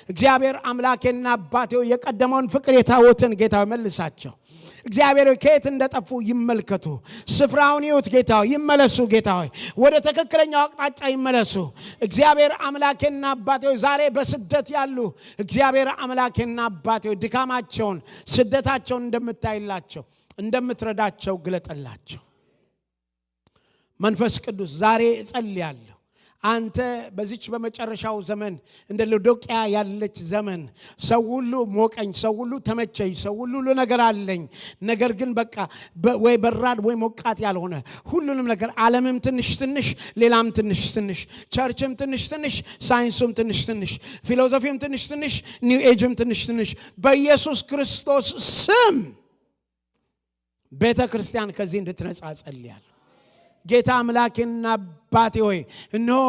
እግዚአብሔር አምላኬና አባቴ ሆይ የቀደመውን ፍቅር የታወትን ጌታ መልሳቸው። እግዚአብሔር ከየት እንደጠፉ ይመልከቱ። ስፍራውን ይዩት ጌታ ሆይ፣ ይመለሱ ጌታ ሆይ፣ ወደ ተከክለኛው አቅጣጫ ይመለሱ። እግዚአብሔር አምላኬና አባቴ ሆይ ዛሬ በስደት ያሉ እግዚአብሔር አምላኬና አባቴ ሆይ ድካማቸውን ስደታቸውን እንደምታይላቸው እንደምትረዳቸው ግለጥላቸው። መንፈስ ቅዱስ ዛሬ እጸልያለሁ አንተ በዚች በመጨረሻው ዘመን እንደ ሎዶቅያ ያለች ዘመን ሰው ሁሉ ሞቀኝ፣ ሰው ሁሉ ተመቸኝ፣ ሰው ሁሉ ነገር አለኝ፣ ነገር ግን በቃ ወይ በራድ ወይ ሞቃት ያልሆነ ሁሉንም ነገር ዓለምም ትንሽ ትንሽ ሌላም ትንሽ ትንሽ ቸርችም ትንሽ ትንሽ ሳይንሱም ትንሽ ትንሽ ፊሎሶፊም ትንሽ ትንሽ ኒው ኤጅም ትንሽ ትንሽ በኢየሱስ ክርስቶስ ስም ቤተ ክርስቲያን ከዚህ እንድትነጻ ጸልያለሁ። ጌታ አምላኬና አባቴ ሆይ እነሆ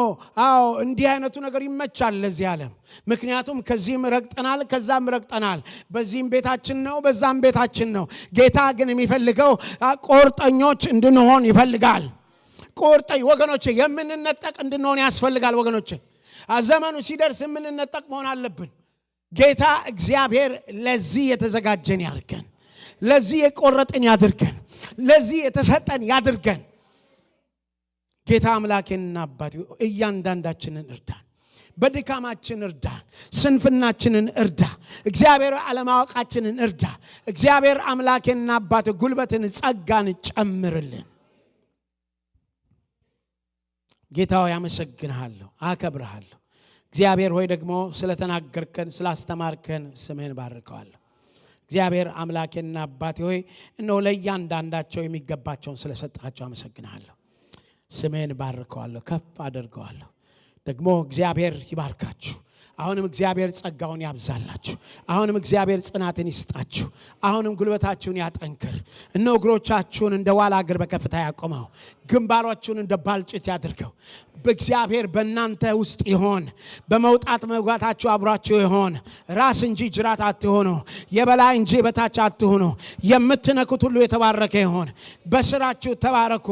እንዲህ አይነቱ ነገር ይመቻል ለዚህ ዓለም። ምክንያቱም ከዚህም ረግጠናል ከዛም ረግጠናል፣ በዚህም ቤታችን ነው በዛም ቤታችን ነው። ጌታ ግን የሚፈልገው ቆርጠኞች እንድንሆን ይፈልጋል። ቆርጠኝ ወገኖቼ የምንነጠቅ እንድንሆን ያስፈልጋል። ወገኖቼ ዘመኑ ሲደርስ የምንነጠቅ መሆን አለብን። ጌታ እግዚአብሔር ለዚህ የተዘጋጀን ያድርገን፣ ለዚህ የቆረጥን ያድርገን፣ ለዚህ የተሰጠን ያድርገን። ጌታ አምላኬና አባቴ እያንዳንዳችንን እርዳን፣ በድካማችን እርዳን፣ ስንፍናችንን እርዳ። እግዚአብሔር አለማወቃችንን እርዳ። እግዚአብሔር አምላኬና አባቴ ጉልበትን ጸጋን ጨምርልን። ጌታ ሆይ አመሰግንሃለሁ፣ አከብርሃለሁ። እግዚአብሔር ሆይ ደግሞ ስለተናገርከን ስላስተማርከን ስምህን ባርከዋለሁ። እግዚአብሔር አምላኬና አባቴ ሆይ እነሆ ለእያንዳንዳቸው የሚገባቸውን ስለሰጣቸው አመሰግንሃለሁ። ስሜን ባርከዋለሁ፣ ከፍ አደርገዋለሁ። ደግሞ እግዚአብሔር ይባርካችሁ። አሁንም እግዚአብሔር ጸጋውን ያብዛላችሁ። አሁንም እግዚአብሔር ጽናትን ይስጣችሁ። አሁንም ጉልበታችሁን ያጠንክር። እነሆ እግሮቻችሁን እንደ ዋላ እግር በከፍታ ያቆመው፣ ግንባሮቻችሁን እንደ ባልጭት ያድርገው። በእግዚአብሔር በእናንተ ውስጥ ይሆን። በመውጣት መግባታችሁ አብራችሁ ይሆን። ራስ እንጂ ጅራት አትሆኑ፣ የበላይ እንጂ በታች አትሆኑ። የምትነኩት ሁሉ የተባረከ ይሆን። በስራችሁ ተባረኩ፣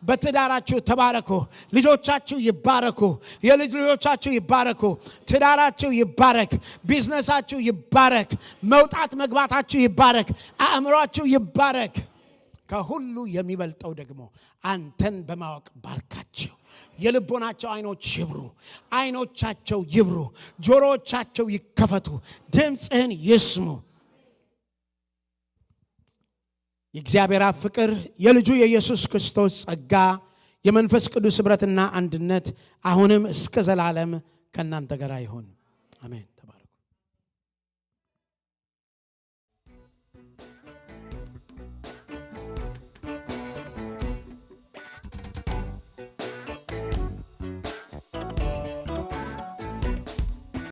በትዳራችሁ ተባረኩ። ልጆቻችሁ ይባረኩ፣ የልጅ ልጆቻችሁ ይባረኩ። ትዳራችሁ ይባረክ፣ ቢዝነሳችሁ ይባረክ፣ መውጣት መግባታችሁ ይባረክ፣ አእምሯችሁ ይባረክ። ከሁሉ የሚበልጠው ደግሞ አንተን በማወቅ ባርካቸው። የልቦናቸው አይኖች ይብሩ፣ አይኖቻቸው ይብሩ፣ ጆሮቻቸው ይከፈቱ፣ ድምጽህን ይስሙ። የእግዚአብሔር አብ ፍቅር፣ የልጁ የኢየሱስ ክርስቶስ ጸጋ፣ የመንፈስ ቅዱስ ኅብረትና አንድነት አሁንም እስከ ዘላለም ከእናንተ ጋር ይሁን። አሜን።